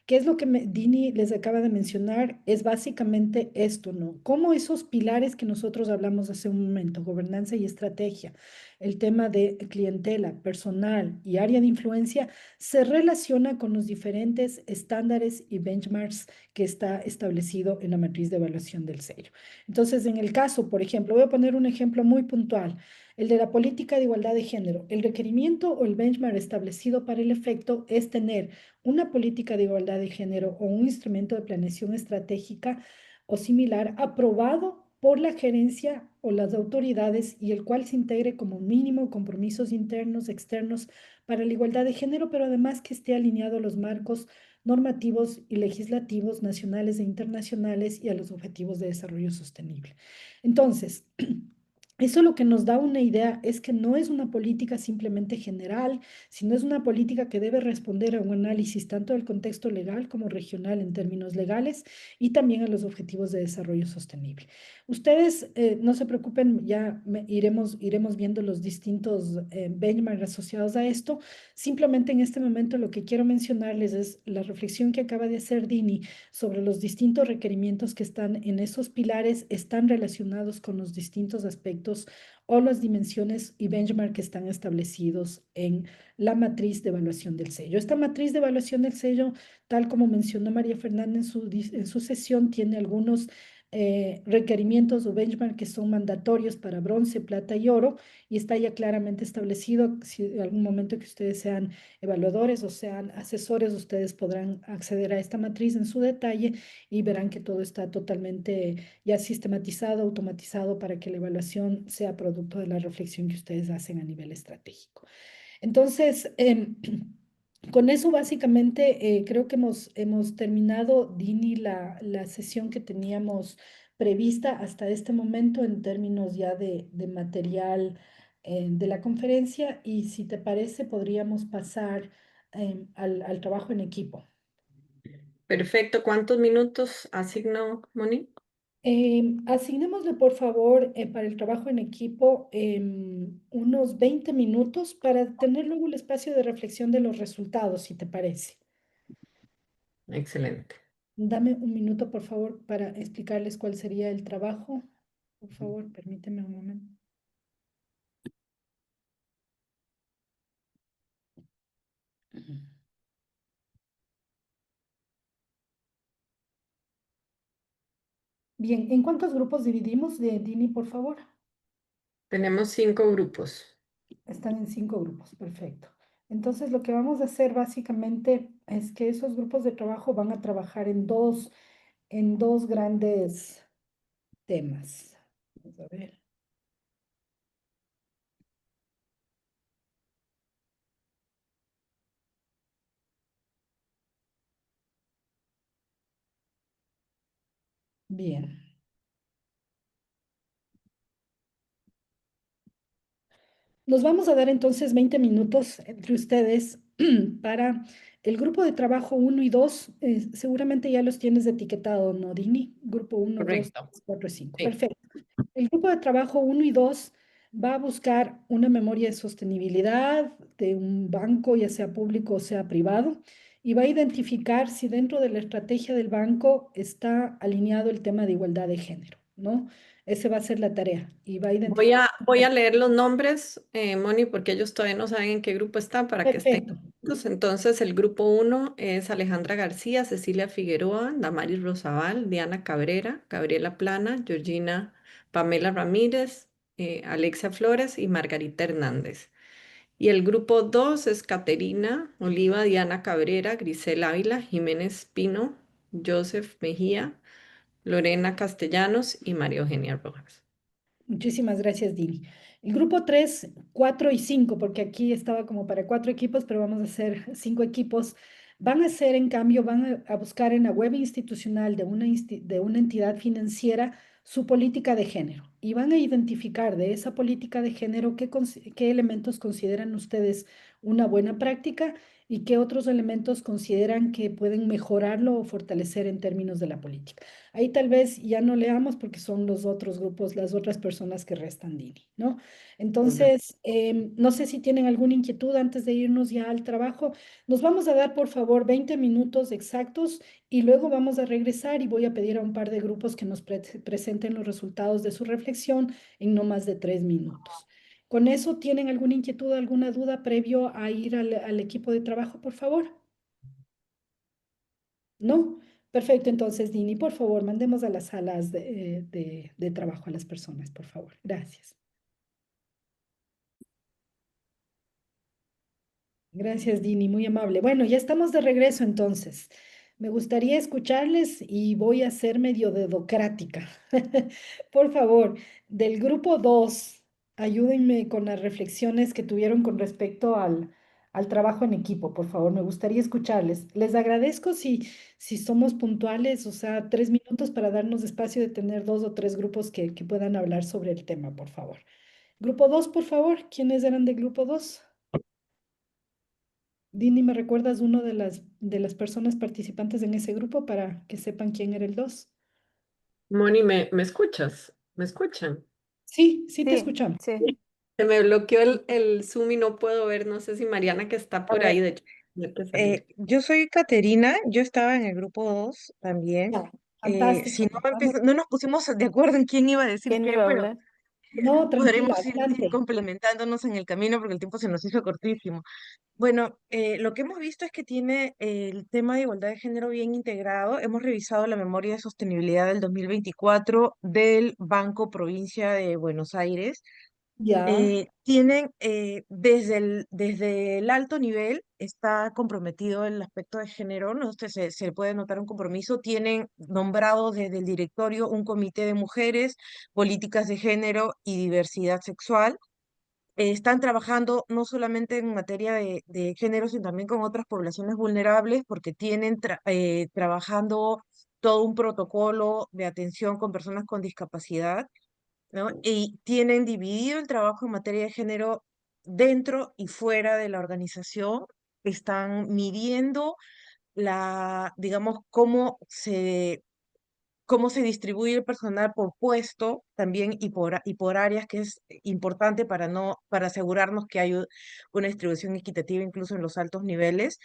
¿Qué es lo que Dini les acaba de mencionar? Es básicamente esto, ¿no? Cómo esos pilares que nosotros hablamos hace un momento, gobernanza y estrategia, el tema de clientela, personal y área de influencia, se relaciona con los diferentes estándares y benchmarks que está establecido en la matriz de evaluación del sello. Entonces, en el caso, por ejemplo, voy a poner un ejemplo muy puntual, el de la política de igualdad de género. El requerimiento o el benchmark establecido para el efecto es tener una política de igualdad de género o un instrumento de planeación estratégica o similar aprobado por la gerencia o las autoridades y el cual se integre como mínimo compromisos internos, externos para la igualdad de género, pero además que esté alineado a los marcos normativos y legislativos nacionales e internacionales y a los objetivos de desarrollo sostenible. Entonces, eso lo que nos da una idea es que no es una política simplemente general, sino es una política que debe responder a un análisis tanto del contexto legal como regional en términos legales y también a los objetivos de desarrollo sostenible. Ustedes no se preocupen, ya iremos viendo los distintos benchmarks asociados a esto. Simplemente en este momento lo que quiero mencionarles es la reflexión que acaba de hacer Dini sobre los distintos requerimientos que están en esos pilares, están relacionados con los distintos aspectos o las dimensiones y benchmark que están establecidos en la matriz de evaluación del sello. Esta matriz de evaluación del sello, tal como mencionó María Fernanda en su sesión, tiene algunos requerimientos o benchmark que son mandatorios para bronce, plata y oro, y está ya claramente establecido. Si en algún momento que ustedes sean evaluadores o sean asesores, ustedes podrán acceder a esta matriz en su detalle y verán que todo está totalmente ya sistematizado, automatizado para que la evaluación sea producto de la reflexión que ustedes hacen a nivel estratégico. Entonces, con eso básicamente creo que hemos terminado, Dini, la sesión que teníamos prevista hasta este momento en términos ya de material de la conferencia y si te parece podríamos pasar al trabajo en equipo. Perfecto. ¿Cuántos minutos asignó Moni? Asignémosle, por favor, para el trabajo en equipo unos 20 minutos para tener luego el espacio de reflexión de los resultados, si te parece. Excelente. Dame un minuto, por favor, para explicarles cuál sería el trabajo. Por favor, permíteme un momento. Bien, ¿en cuántos grupos dividimos, Dini, por favor? Tenemos 5 grupos. Están en 5 grupos, perfecto. Entonces, lo que vamos a hacer básicamente es que esos grupos de trabajo van a trabajar en dos grandes temas. Vamos a ver. Bien. Nos vamos a dar entonces 20 minutos entre ustedes para el grupo de trabajo 1 y 2. Seguramente ya los tienes etiquetado, ¿no, Dini? Grupo 1, 2, Correcto. 4 y 5. Sí. Perfecto. El grupo de trabajo 1 y 2 va a buscar una memoria de sostenibilidad de un banco, ya sea público o sea privado, y va a identificar si dentro de la estrategia del banco está alineado el tema de igualdad de género, ¿no? Ese va a ser la tarea y va a identificar. Voy a leer los nombres, Moni, porque ellos todavía no saben en qué grupo están para que estén Perfecto. juntos. Entonces, el grupo 1 es Alejandra García, Cecilia Figueroa, Damaris Rosabal, Diana Cabrera, Gabriela Plana, Georgina Pamela Ramírez, Alexia Flores y Margarita Hernández. Y el grupo 2 es Caterina Oliva, Diana Cabrera, Grisel Ávila, Jiménez Pino, Joseph Mejía, Lorena Castellanos y María Eugenia Rojas. Muchísimas gracias, Dini. El grupo 3, 4 y 5, porque aquí estaba como para 4 equipos, pero vamos a hacer 5 equipos. Van a ser, en cambio, van a buscar en la web institucional de una entidad financiera su política de género y van a identificar de esa política de género qué elementos consideran ustedes una buena práctica y qué otros elementos consideran que pueden mejorarlo o fortalecer en términos de la política. Ahí tal vez ya no leamos porque son los otros grupos, las otras personas que restan, Dini, ¿no? Entonces, no sé si tienen alguna inquietud antes de irnos ya al trabajo. Nos vamos a dar, por favor, 20 minutos exactos y luego vamos a regresar y voy a pedir a un par de grupos que nos presenten los resultados de su reflexión en no más de 3 minutos. ¿Con eso tienen alguna inquietud, alguna duda previo a ir al equipo de trabajo, por favor? ¿No? Perfecto, entonces, Dini, por favor, mandemos a las salas de trabajo a las personas, por favor. Gracias. Gracias, Dini, muy amable. Bueno, ya estamos de regreso entonces. Me gustaría escucharles y voy a ser medio dedocrática. Por favor, del grupo 2, ayúdenme con las reflexiones que tuvieron con respecto al trabajo en equipo, por favor. Me gustaría escucharles. Les agradezco si somos puntuales, o sea, 3 minutos para darnos espacio de tener 2 o 3 grupos que puedan hablar sobre el tema, por favor. Grupo 2, por favor. ¿Quiénes eran del grupo 2? Dini, ¿me recuerdas uno de las personas participantes en ese grupo para que sepan quién era el 2? Moni, ¿me escuchas? ¿Me escuchan? Sí, sí te Sí, escuchamos. sí. Se me bloqueó el Zoom y no puedo ver, no sé si Mariana que está A por ver, ahí, de hecho, tiene que salir. yo soy Caterina, yo estaba en el grupo 2 también. Ya, Si fantástico. no, Vamos. no nos pusimos de acuerdo en quién iba a decir ¿Quién qué, iba a pero hablar? No, tranquila, podremos ir adelante. complementándonos en el camino porque el tiempo se nos hizo cortísimo. Bueno, lo que hemos visto es que tiene el tema de igualdad de género bien integrado. Hemos revisado la memoria de sostenibilidad del 2024 del Banco Provincia de Buenos Aires. Ya, Tienen desde el alto nivel, está comprometido el aspecto de género, ¿no? Se puede notar un compromiso. Tienen nombrado desde el directorio un comité de mujeres, políticas de género y diversidad sexual. Están trabajando no solamente en materia de género, sino también con otras poblaciones vulnerables, porque tienen trabajando todo un protocolo de atención con personas con discapacidad, ¿no? Y tienen dividido el trabajo en materia de género dentro y fuera de la organización. Están midiendo digamos, cómo se distribuye el personal por puesto también y por áreas, que es importante para asegurarnos que hay una distribución equitativa incluso en los altos niveles.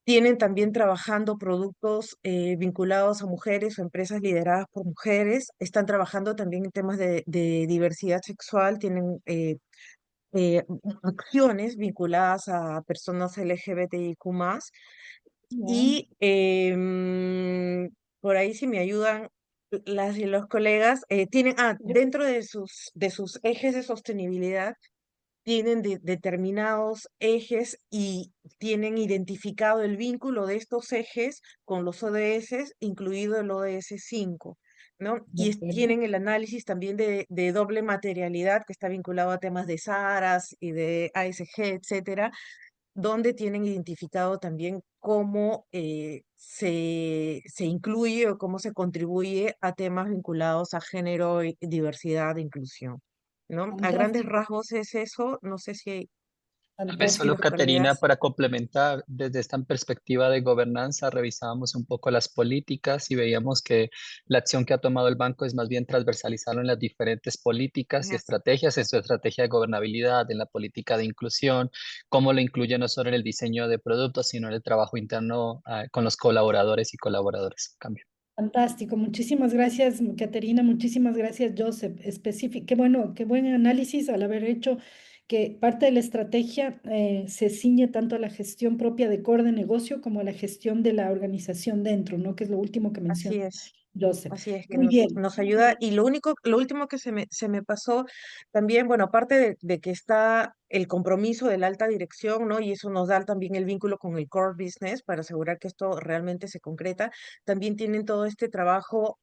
Tienen también trabajando productos vinculados a mujeres o empresas lideradas por mujeres. Están trabajando también en temas de diversidad sexual. Tienen acciones vinculadas a personas LGBTIQ+. ya, Y por ahí, si me ayudan las y los colegas, dentro de sus ejes de sostenibilidad, tienen determinados ejes y tienen identificado el vínculo de estos ejes con los ODS, incluido el ODS 5, ¿no? de Y acuerdo. tienen el análisis también de doble materialidad, que está vinculado a temas de SARAS y de ASG, etcétera, donde tienen identificado también cómo se incluye o cómo se contribuye a temas vinculados a género, y diversidad e inclusión, ¿no? A grandes Fantástico, rasgos es eso. No sé si Tal vez hay solo, fantástico. Caterina, superioridades. para complementar, desde esta perspectiva de gobernanza, revisábamos un poco las políticas y veíamos que la acción que ha tomado el banco es más bien transversalizarlo en las diferentes políticas y Yes. estrategias, en su estrategia de gobernabilidad, en la política de inclusión, cómo lo incluye no solo en el diseño de productos, sino en el trabajo interno, con los colaboradores y colaboradoras. Cambio. Fantástico, muchísimas gracias, Caterina, muchísimas gracias, Joseph. Qué bueno, qué buen análisis al haber hecho que parte de la estrategia se ciñe tanto a la gestión propia de core de negocio como a la gestión de la organización dentro, ¿no? Que es lo último que menciona Así es. Joseph. Así es que Muy nos, bien. nos ayuda. Y lo último que se me pasó también, bueno, aparte de que está el compromiso de la alta dirección, ¿no? Y eso nos da también el vínculo con el core business para asegurar que esto realmente se concreta. También tienen todo este trabajo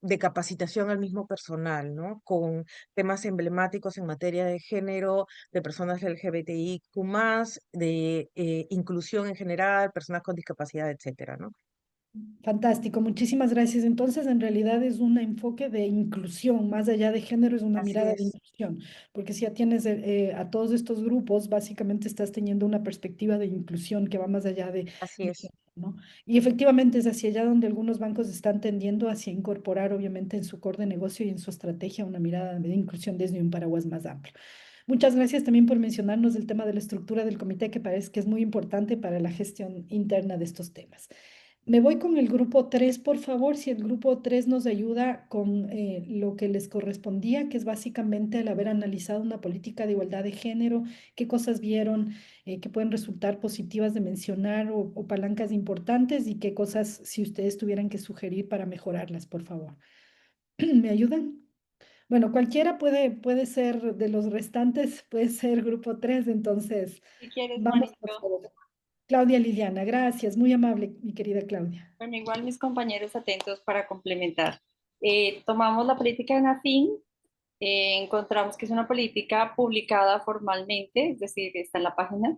de capacitación al mismo personal, ¿no? Con temas emblemáticos en materia de género, de personas LGBTIQ+, de inclusión en general, personas con discapacidad, etcétera, ¿no? Fantástico, muchísimas gracias. Entonces, en realidad es un enfoque de inclusión, más allá de género, es una Así mirada de es, inclusión, porque si ya tienes a todos estos grupos, básicamente estás teniendo una perspectiva de inclusión que va más allá así de es. género, ¿no? Y efectivamente es hacia allá donde algunos bancos están tendiendo hacia incorporar, obviamente, en su core de negocio y en su estrategia una mirada de inclusión desde un paraguas más amplio. Muchas gracias también por mencionarnos el tema de la estructura del comité, que parece que es muy importante para la gestión interna de estos temas. Me voy con el grupo 3, por favor, si el grupo 3 nos ayuda con lo que les correspondía, que es básicamente el haber analizado una política de igualdad de género, qué cosas vieron que pueden resultar positivas de mencionar o palancas importantes y qué cosas si ustedes tuvieran que sugerir para mejorarlas, por favor. ¿Me ayudan? Bueno, cualquiera puede ser de los restantes, puede ser grupo 3, entonces Si quieres, vamos por Mónica. favor. Claudia Liliana, gracias, muy amable, mi querida Claudia. Bueno, igual mis compañeros atentos para complementar. Tomamos la política de NAFIN, encontramos que es una política publicada formalmente, es decir, está en la página,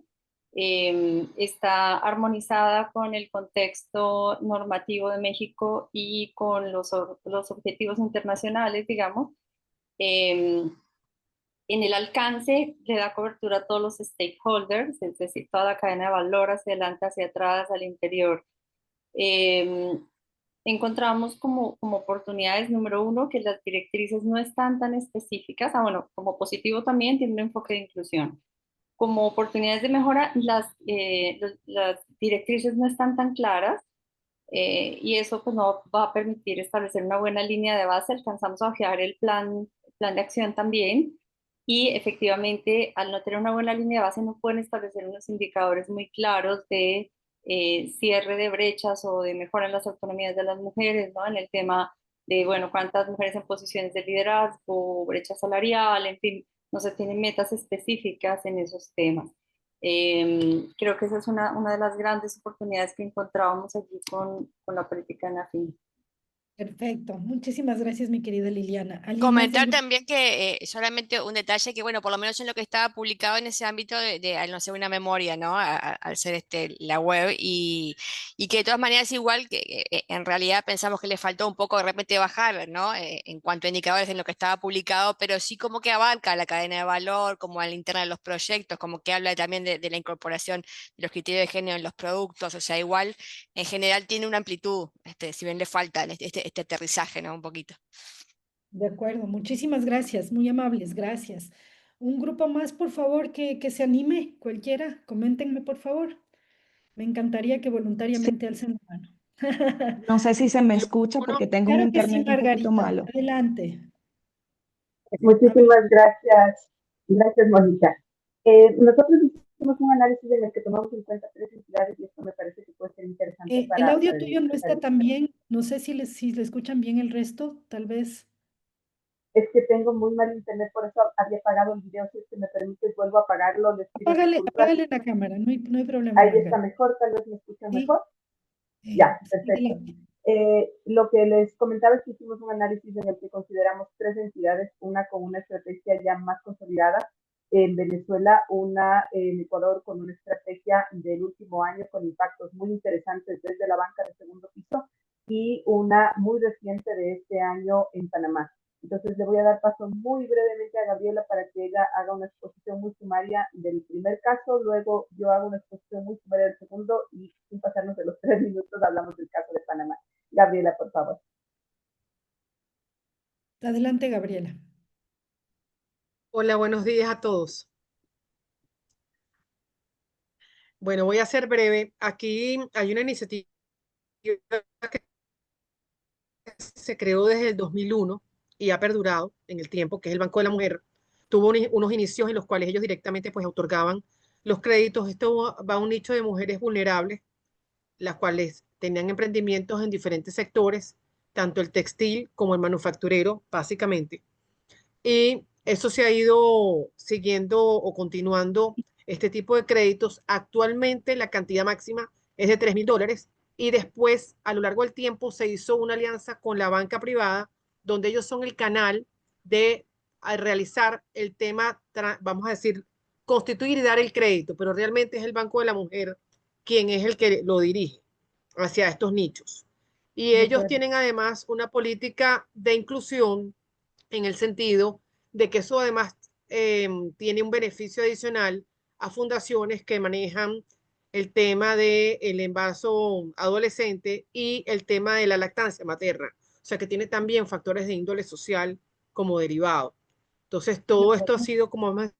está armonizada con el contexto normativo de México y con los objetivos internacionales, digamos. Eh, en el alcance le da cobertura a todos los stakeholders, es decir, toda la cadena de valor hacia adelante, hacia atrás, al interior. Eh, encontramos como oportunidades, número uno, que las directrices no están tan específicas. Bueno, como positivo también tiene un enfoque de inclusión. Como oportunidades de mejora, las directrices no están tan claras, y eso pues no va a permitir establecer una buena línea de base. Alcanzamos a ojear el plan de acción también, y efectivamente al no tener una buena línea de base no pueden establecer unos indicadores muy claros de cierre de brechas o de mejora en las autonomías de las mujeres, ¿no? En el tema de, bueno, cuántas mujeres en posiciones de liderazgo, brecha salarial, en fin, no se tienen metas específicas en esos temas. Creo que esa es una de las grandes oportunidades que encontrábamos allí con la política de NAFIN. Perfecto, muchísimas gracias, mi querida Liliana. ¿Alguien más del Comentar grupo? también que solamente un detalle que, bueno, por lo menos en lo que estaba publicado en ese ámbito al no ser una memoria, ¿no? Al ser la web y que de todas maneras igual que en realidad pensamos que le faltó un poco de repente bajar, ¿no? En cuanto a indicadores en lo que estaba publicado, pero sí como que abarca la cadena de valor, como a la interna de los proyectos, como que habla también de la incorporación de los criterios de género en los productos, o sea, igual en general tiene una amplitud, si bien le falta este aterrizaje, ¿no? Un poquito. De acuerdo, muchísimas gracias, muy amables, gracias. Un grupo más, por favor, que se anime, cualquiera, coméntenme, por favor. Me encantaría que Sí, voluntariamente alcen la mano. no sé si se me escucha porque tengo un Claro que sí, internet un poquito Margarita, malo. adelante. Muchísimas gracias. Gracias, Mónica. Nosotros hicimos un análisis en el que tomamos en cuenta tres entidades y esto me parece que puede ser interesante El para audio tuyo no para está tan bien, no sé si le escuchan bien el resto, tal vez. Es que tengo muy mal internet, por eso había apagado el video. Si es que me permites, vuelvo a apagarlo. Les pido disculpas. Apágale la cámara, no hay problema, Ahí está Margarita. mejor, tal vez me escuchan Sí, mejor. Ya, sí, perfecto. adelante. Lo que les comentaba es que hicimos un análisis en el que consideramos tres entidades, una con una estrategia ya más consolidada, en Venezuela, una en Ecuador con una estrategia del último año con impactos muy interesantes desde la banca de segundo piso, y una muy reciente de este año en Panamá. Entonces le voy a dar paso muy brevemente a Gabriela para que ella haga una exposición muy sumaria del primer caso, luego yo hago una exposición muy sumaria del segundo y sin pasarnos de los 3 minutos hablamos del caso de Panamá. Gabriela, por favor. Adelante, Gabriela. Hola, buenos días a todos. Bueno, voy a ser breve. Aquí hay una iniciativa que se creó desde el 2001 y ha perdurado en el tiempo, que es el Banco de la Mujer. Tuvo unos inicios en los cuales ellos directamente pues otorgaban los créditos. Esto va a un nicho de mujeres vulnerables, las cuales tenían emprendimientos en diferentes sectores, tanto el textil como el manufacturero, básicamente. Y eso se ha ido siguiendo o continuando este tipo de créditos. Actualmente la cantidad máxima es de $3.000 y después a lo largo del tiempo se hizo una alianza con la banca privada donde ellos son el canal de realizar el tema, vamos a decir, constituir y dar el crédito, pero realmente es el Banco de la Mujer quien es el que lo dirige hacia estos nichos. Y De ellos acuerdo. tienen además una política de inclusión en el sentido de que eso además tiene un beneficio adicional a fundaciones que manejan el tema del embarazo adolescente y el tema de la lactancia materna. O sea que tiene también factores de índole social como derivado. Entonces, todo esto ha sido como más...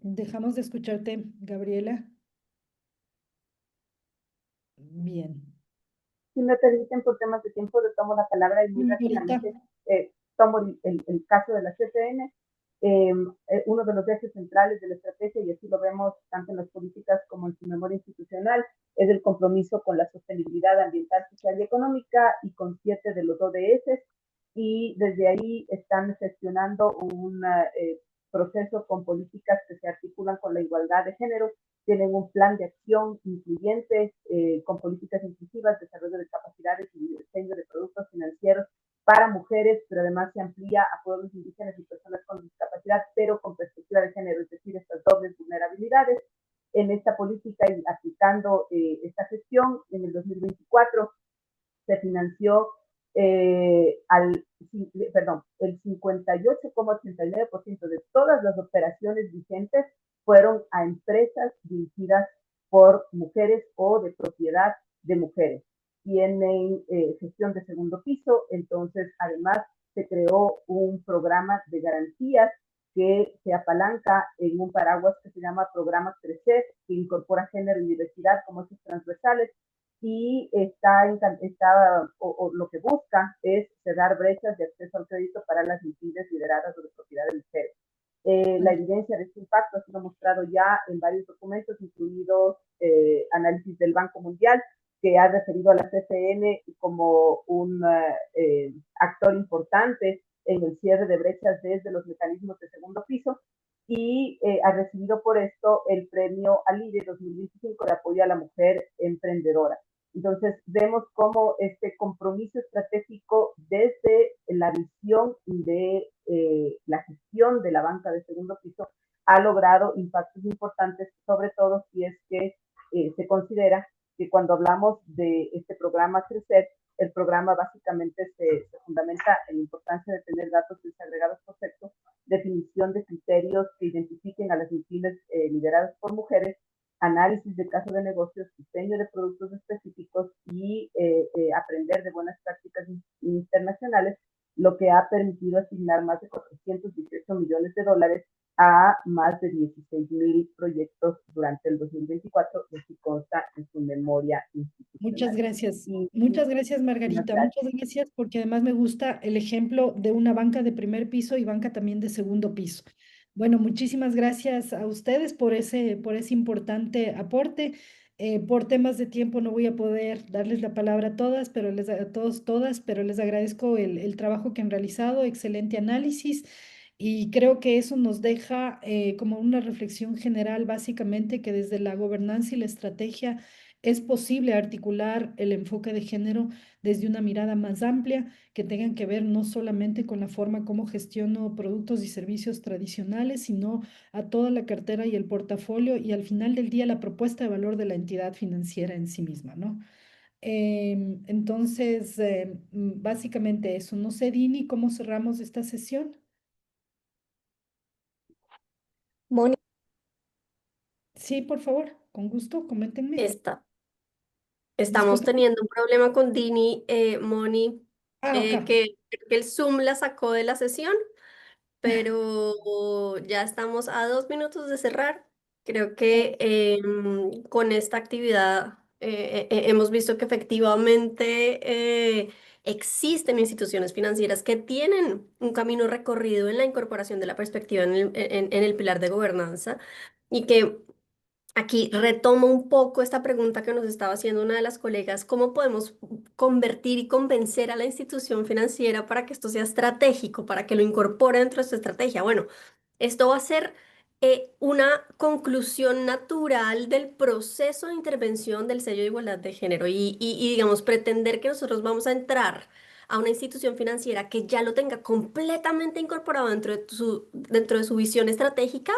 Dejamos de escucharte, Gabriela. Bien. Si me permiten, por temas de tiempo, retomo la palabra y muy rápidamente tomo el caso de la CFN. Uno de los ejes centrales de la estrategia, y así lo vemos tanto en las políticas como en su memoria institucional, es el compromiso con la sostenibilidad ambiental, social y económica, y con 7 de los ODS, y desde ahí están gestionando proceso con políticas que se articulan con la igualdad de género, tienen un plan de acción incluyente con políticas inclusivas, desarrollo de capacidades y diseño de productos financieros para mujeres, pero además se amplía a pueblos indígenas y personas con discapacidad, pero con perspectiva de género, es decir, estas dobles vulnerabilidades. En esta política y aplicando esta gestión, en el 2024 se financió el 58,89% de todas las operaciones vigentes fueron a empresas dirigidas por mujeres o de propiedad de mujeres. Tienen gestión de segundo piso, entonces además se creó un programa de garantías que se apalanca en un paraguas que se llama Programa Crecer, que incorpora género y diversidad como ejes transversales, y lo que busca es cerrar brechas de acceso al crédito para las MIPYMES lideradas o de propiedad de mujeres. La evidencia de este impacto ha sido mostrado ya en varios documentos, incluidos análisis del Banco Mundial, que ha referido a la CCN como un actor importante en el cierre de brechas desde los mecanismos de segundo piso, y ha recibido por esto el premio ALIDE 2025 de apoyo a la mujer emprendedora. Entonces, vemos cómo este compromiso estratégico desde la visión de la gestión de la banca de segundo piso ha logrado impactos importantes, sobre todo si es que se considera que cuando hablamos de este programa Crecer, el programa básicamente se fundamenta en la importancia de tener datos desagregados por sexo, definición de criterios que identifiquen a las MIPYMES lideradas por mujeres, análisis de casos de negocios, diseño de productos específicos y aprender de buenas prácticas internacionales, lo que ha permitido asignar más de 418 millones de dólares a más de 16,000 proyectos durante el 2024, que sí consta en su memoria Muchas institucional. gracias. Muchas gracias, Margarita. Muchas gracias porque además me gusta el ejemplo de una banca de primer piso y banca también de segundo piso. Bueno, muchísimas gracias a ustedes por ese importante aporte. Por temas de tiempo no voy a poder darles la palabra a todas, pero les agradezco el trabajo que han realizado, excelente análisis. Y creo que eso nos deja como una reflexión general, básicamente, que desde la gobernanza y la estrategia es posible articular el enfoque de género desde una mirada más amplia, que tengan que ver no solamente con la forma como gestiono productos y servicios tradicionales, sino a toda la cartera y el portafolio y al final del día la propuesta de valor de la entidad financiera en sí misma, ¿no? Entonces, básicamente eso. No sé, Dini, ¿cómo cerramos esta sesión? Moni, Sí, por favor, con gusto, coméntenme. estamos Disculpe. teniendo un problema con Dini, Moni, Acá. que creo que el Zoom la sacó de la sesión, pero ya estamos a 2 minutos de cerrar. Creo que con esta actividad hemos visto que efectivamente existen instituciones financieras que tienen un camino recorrido en la incorporación de la perspectiva en el pilar de gobernanza y que aquí retomo un poco esta pregunta que nos estaba haciendo una de las colegas: ¿cómo podemos convertir y convencer a la institución financiera para que esto sea estratégico, para que lo incorpore dentro de su estrategia? Bueno, esto va a ser una conclusión natural del proceso de intervención del sello de igualdad de género digamos, pretender que nosotros vamos a entrar a una institución financiera que ya lo tenga completamente incorporado dentro de su visión estratégica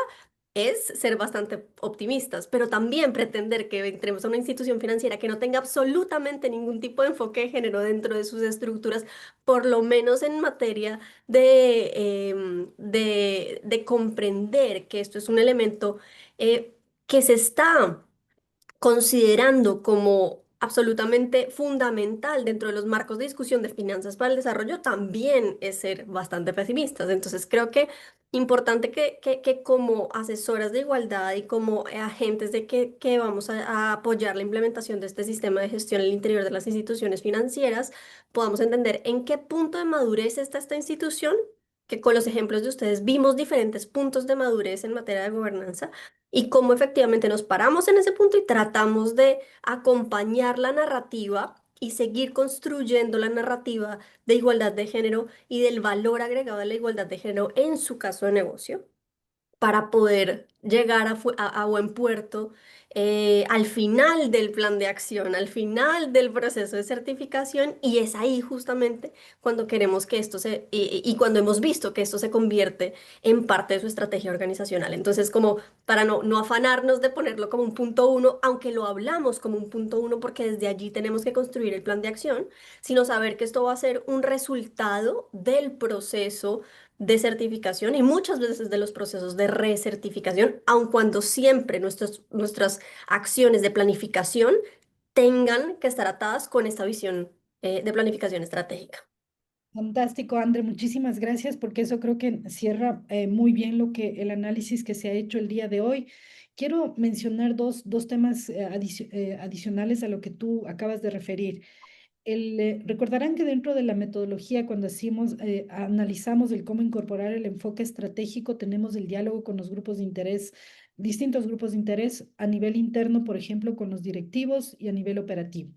es ser bastante optimistas, pero también pretender que entremos a una institución financiera que no tenga absolutamente ningún tipo de enfoque de género dentro de sus estructuras, por lo menos en materia de comprender que esto es un elemento que se está considerando como absolutamente fundamental dentro de los marcos de discusión de finanzas para el desarrollo, también es ser bastante pesimistas. Entonces, creo que importante que como asesoras de igualdad y como agentes de que vamos a apoyar la implementación de este sistema de gestión en el interior de las instituciones financieras, podamos entender en qué punto de madurez está esta institución, que con los ejemplos de ustedes vimos diferentes puntos de madurez en materia de gobernanza, y cómo efectivamente nos paramos en ese punto y tratamos de acompañar la narrativa y seguir construyendo la narrativa de igualdad de género y del valor agregado de la igualdad de género en su caso de negocio. para poder llegar a buen puerto al final del plan de acción, al final del proceso de certificación, y es ahí justamente cuando queremos que esto y cuando hemos visto que esto se convierte en parte de su estrategia organizacional. Entonces, como para no afanarnos de ponerlo como un punto uno, aunque lo hablamos como un punto uno, porque desde allí tenemos que construir el plan de acción, sino saber que esto va a ser un resultado del proceso de certificación y muchas veces de los procesos de recertificación, aun cuando siempre nuestras acciones de planificación tengan que estar atadas con esta visión de planificación estratégica. Fantástico, André, muchísimas gracias porque eso creo que cierra muy bien lo que el análisis que se ha hecho el día de hoy. Quiero mencionar dos temas adicionales a lo que tú acabas de referir. Recordarán que dentro de la metodología, cuando analizamos el cómo incorporar el enfoque estratégico, tenemos el diálogo con los grupos de interés, distintos grupos de interés a nivel interno, por ejemplo, con los directivos y a nivel operativo.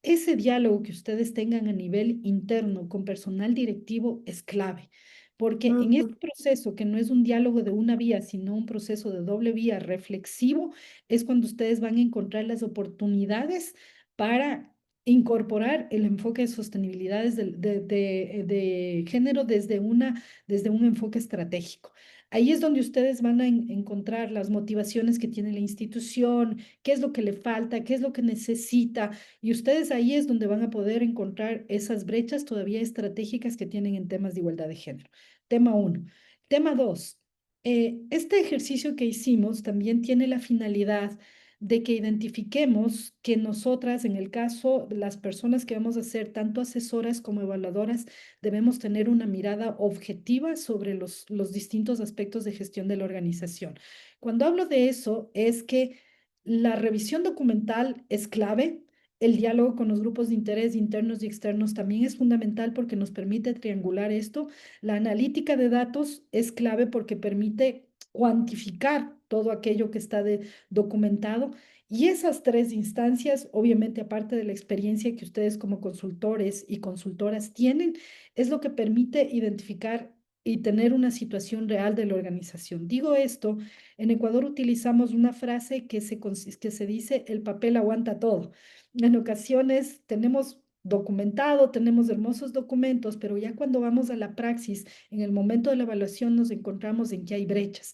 Ese diálogo que ustedes tengan a nivel interno con personal directivo es clave, porque en este proceso, que no es un diálogo de una vía, sino un proceso de doble vía reflexivo, es cuando ustedes van a encontrar las oportunidades para incorporar el enfoque de sostenibilidad de género desde un enfoque estratégico. Ahí es donde ustedes van a encontrar las motivaciones que tiene la institución, qué es lo que le falta, qué es lo que necesita, y ustedes ahí es donde van a poder encontrar esas brechas todavía estratégicas que tienen en temas de igualdad de género. Tema uno. Tema dos. Este ejercicio que hicimos también tiene la finalidad de que identifiquemos que nosotras, en el caso de las personas que vamos a ser tanto asesoras como evaluadoras, debemos tener una mirada objetiva sobre los distintos aspectos de gestión de la organización. Cuando hablo de eso, es que la revisión documental es clave. El diálogo con los grupos de interés internos y externos también es fundamental porque nos permite triangular esto. La analítica de datos es clave porque permite cuantificar todo aquello que está documentado. Y esas tres instancias, obviamente aparte de la experiencia que ustedes como consultores y consultoras tienen, es lo que permite identificar y tener una situación real de la organización. Digo esto, en Ecuador utilizamos una frase que se dice: el papel aguanta todo. En ocasiones tenemos documentado, tenemos hermosos documentos, pero ya cuando vamos a la praxis, en el momento de la evaluación nos encontramos en que hay brechas.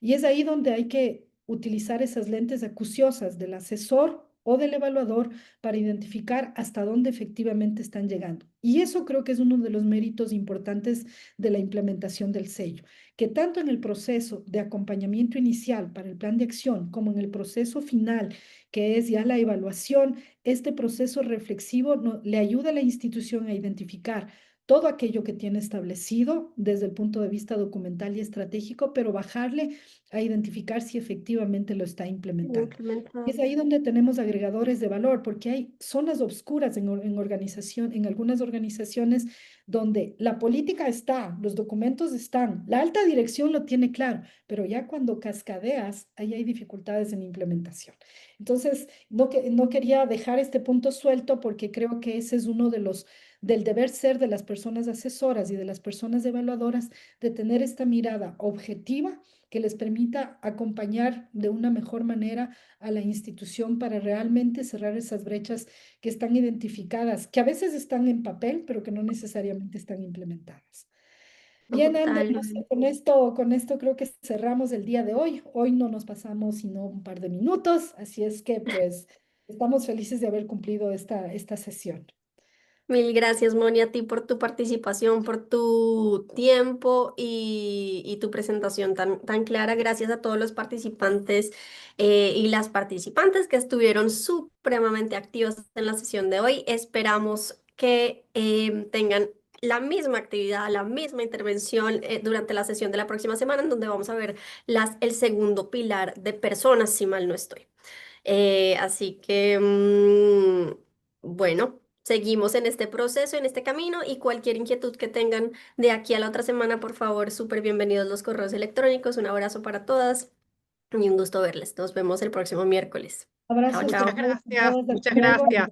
Y es ahí donde hay que utilizar esas lentes acuciosas del asesor o del evaluador para identificar hasta dónde efectivamente están llegando. Y eso creo que es uno de los méritos importantes de la implementación del sello, que tanto en el proceso de acompañamiento inicial para el plan de acción como en el proceso final, que es ya la evaluación, este proceso reflexivo le ayuda a la institución a identificar todo aquello que tiene establecido desde el punto de vista documental y estratégico, pero bajarle a identificar si efectivamente lo está implementando. Y es ahí donde tenemos agregadores de valor, porque hay zonas oscuras en algunas organizaciones donde la política está, los documentos están, la alta dirección lo tiene claro, pero ya cuando cascadeas, ahí hay dificultades en implementación. Entonces, no quería dejar este punto suelto porque creo que ese es uno del deber ser de las personas asesoras y de las personas evaluadoras, de tener esta mirada objetiva que les permita acompañar de una mejor manera a la institución para realmente cerrar esas brechas que están identificadas, que a veces están en papel, pero que no necesariamente están implementadas. Bien, Ander, no sé, con esto creo que cerramos el día de hoy. Hoy no nos pasamos sino un par de minutos, así es que pues estamos felices de haber cumplido esta sesión. Mil gracias, Moni, a ti por tu participación, por tu tiempo y tu presentación tan clara. Gracias a todos los participantes y las participantes que estuvieron supremamente activos en la sesión de hoy. Esperamos que tengan la misma actividad, la misma intervención durante la sesión de la próxima semana, en donde vamos a ver el segundo pilar de personas, si mal no estoy. Así que, bueno, seguimos en este proceso, en este camino, y cualquier inquietud que tengan de aquí a la otra semana, por favor, súper bienvenidos los correos electrónicos. Un abrazo para todas y un gusto verles. Nos vemos el próximo miércoles. Chao, Abrazos chao. a todos, Muchas gracias. hasta Muchas luego. gracias.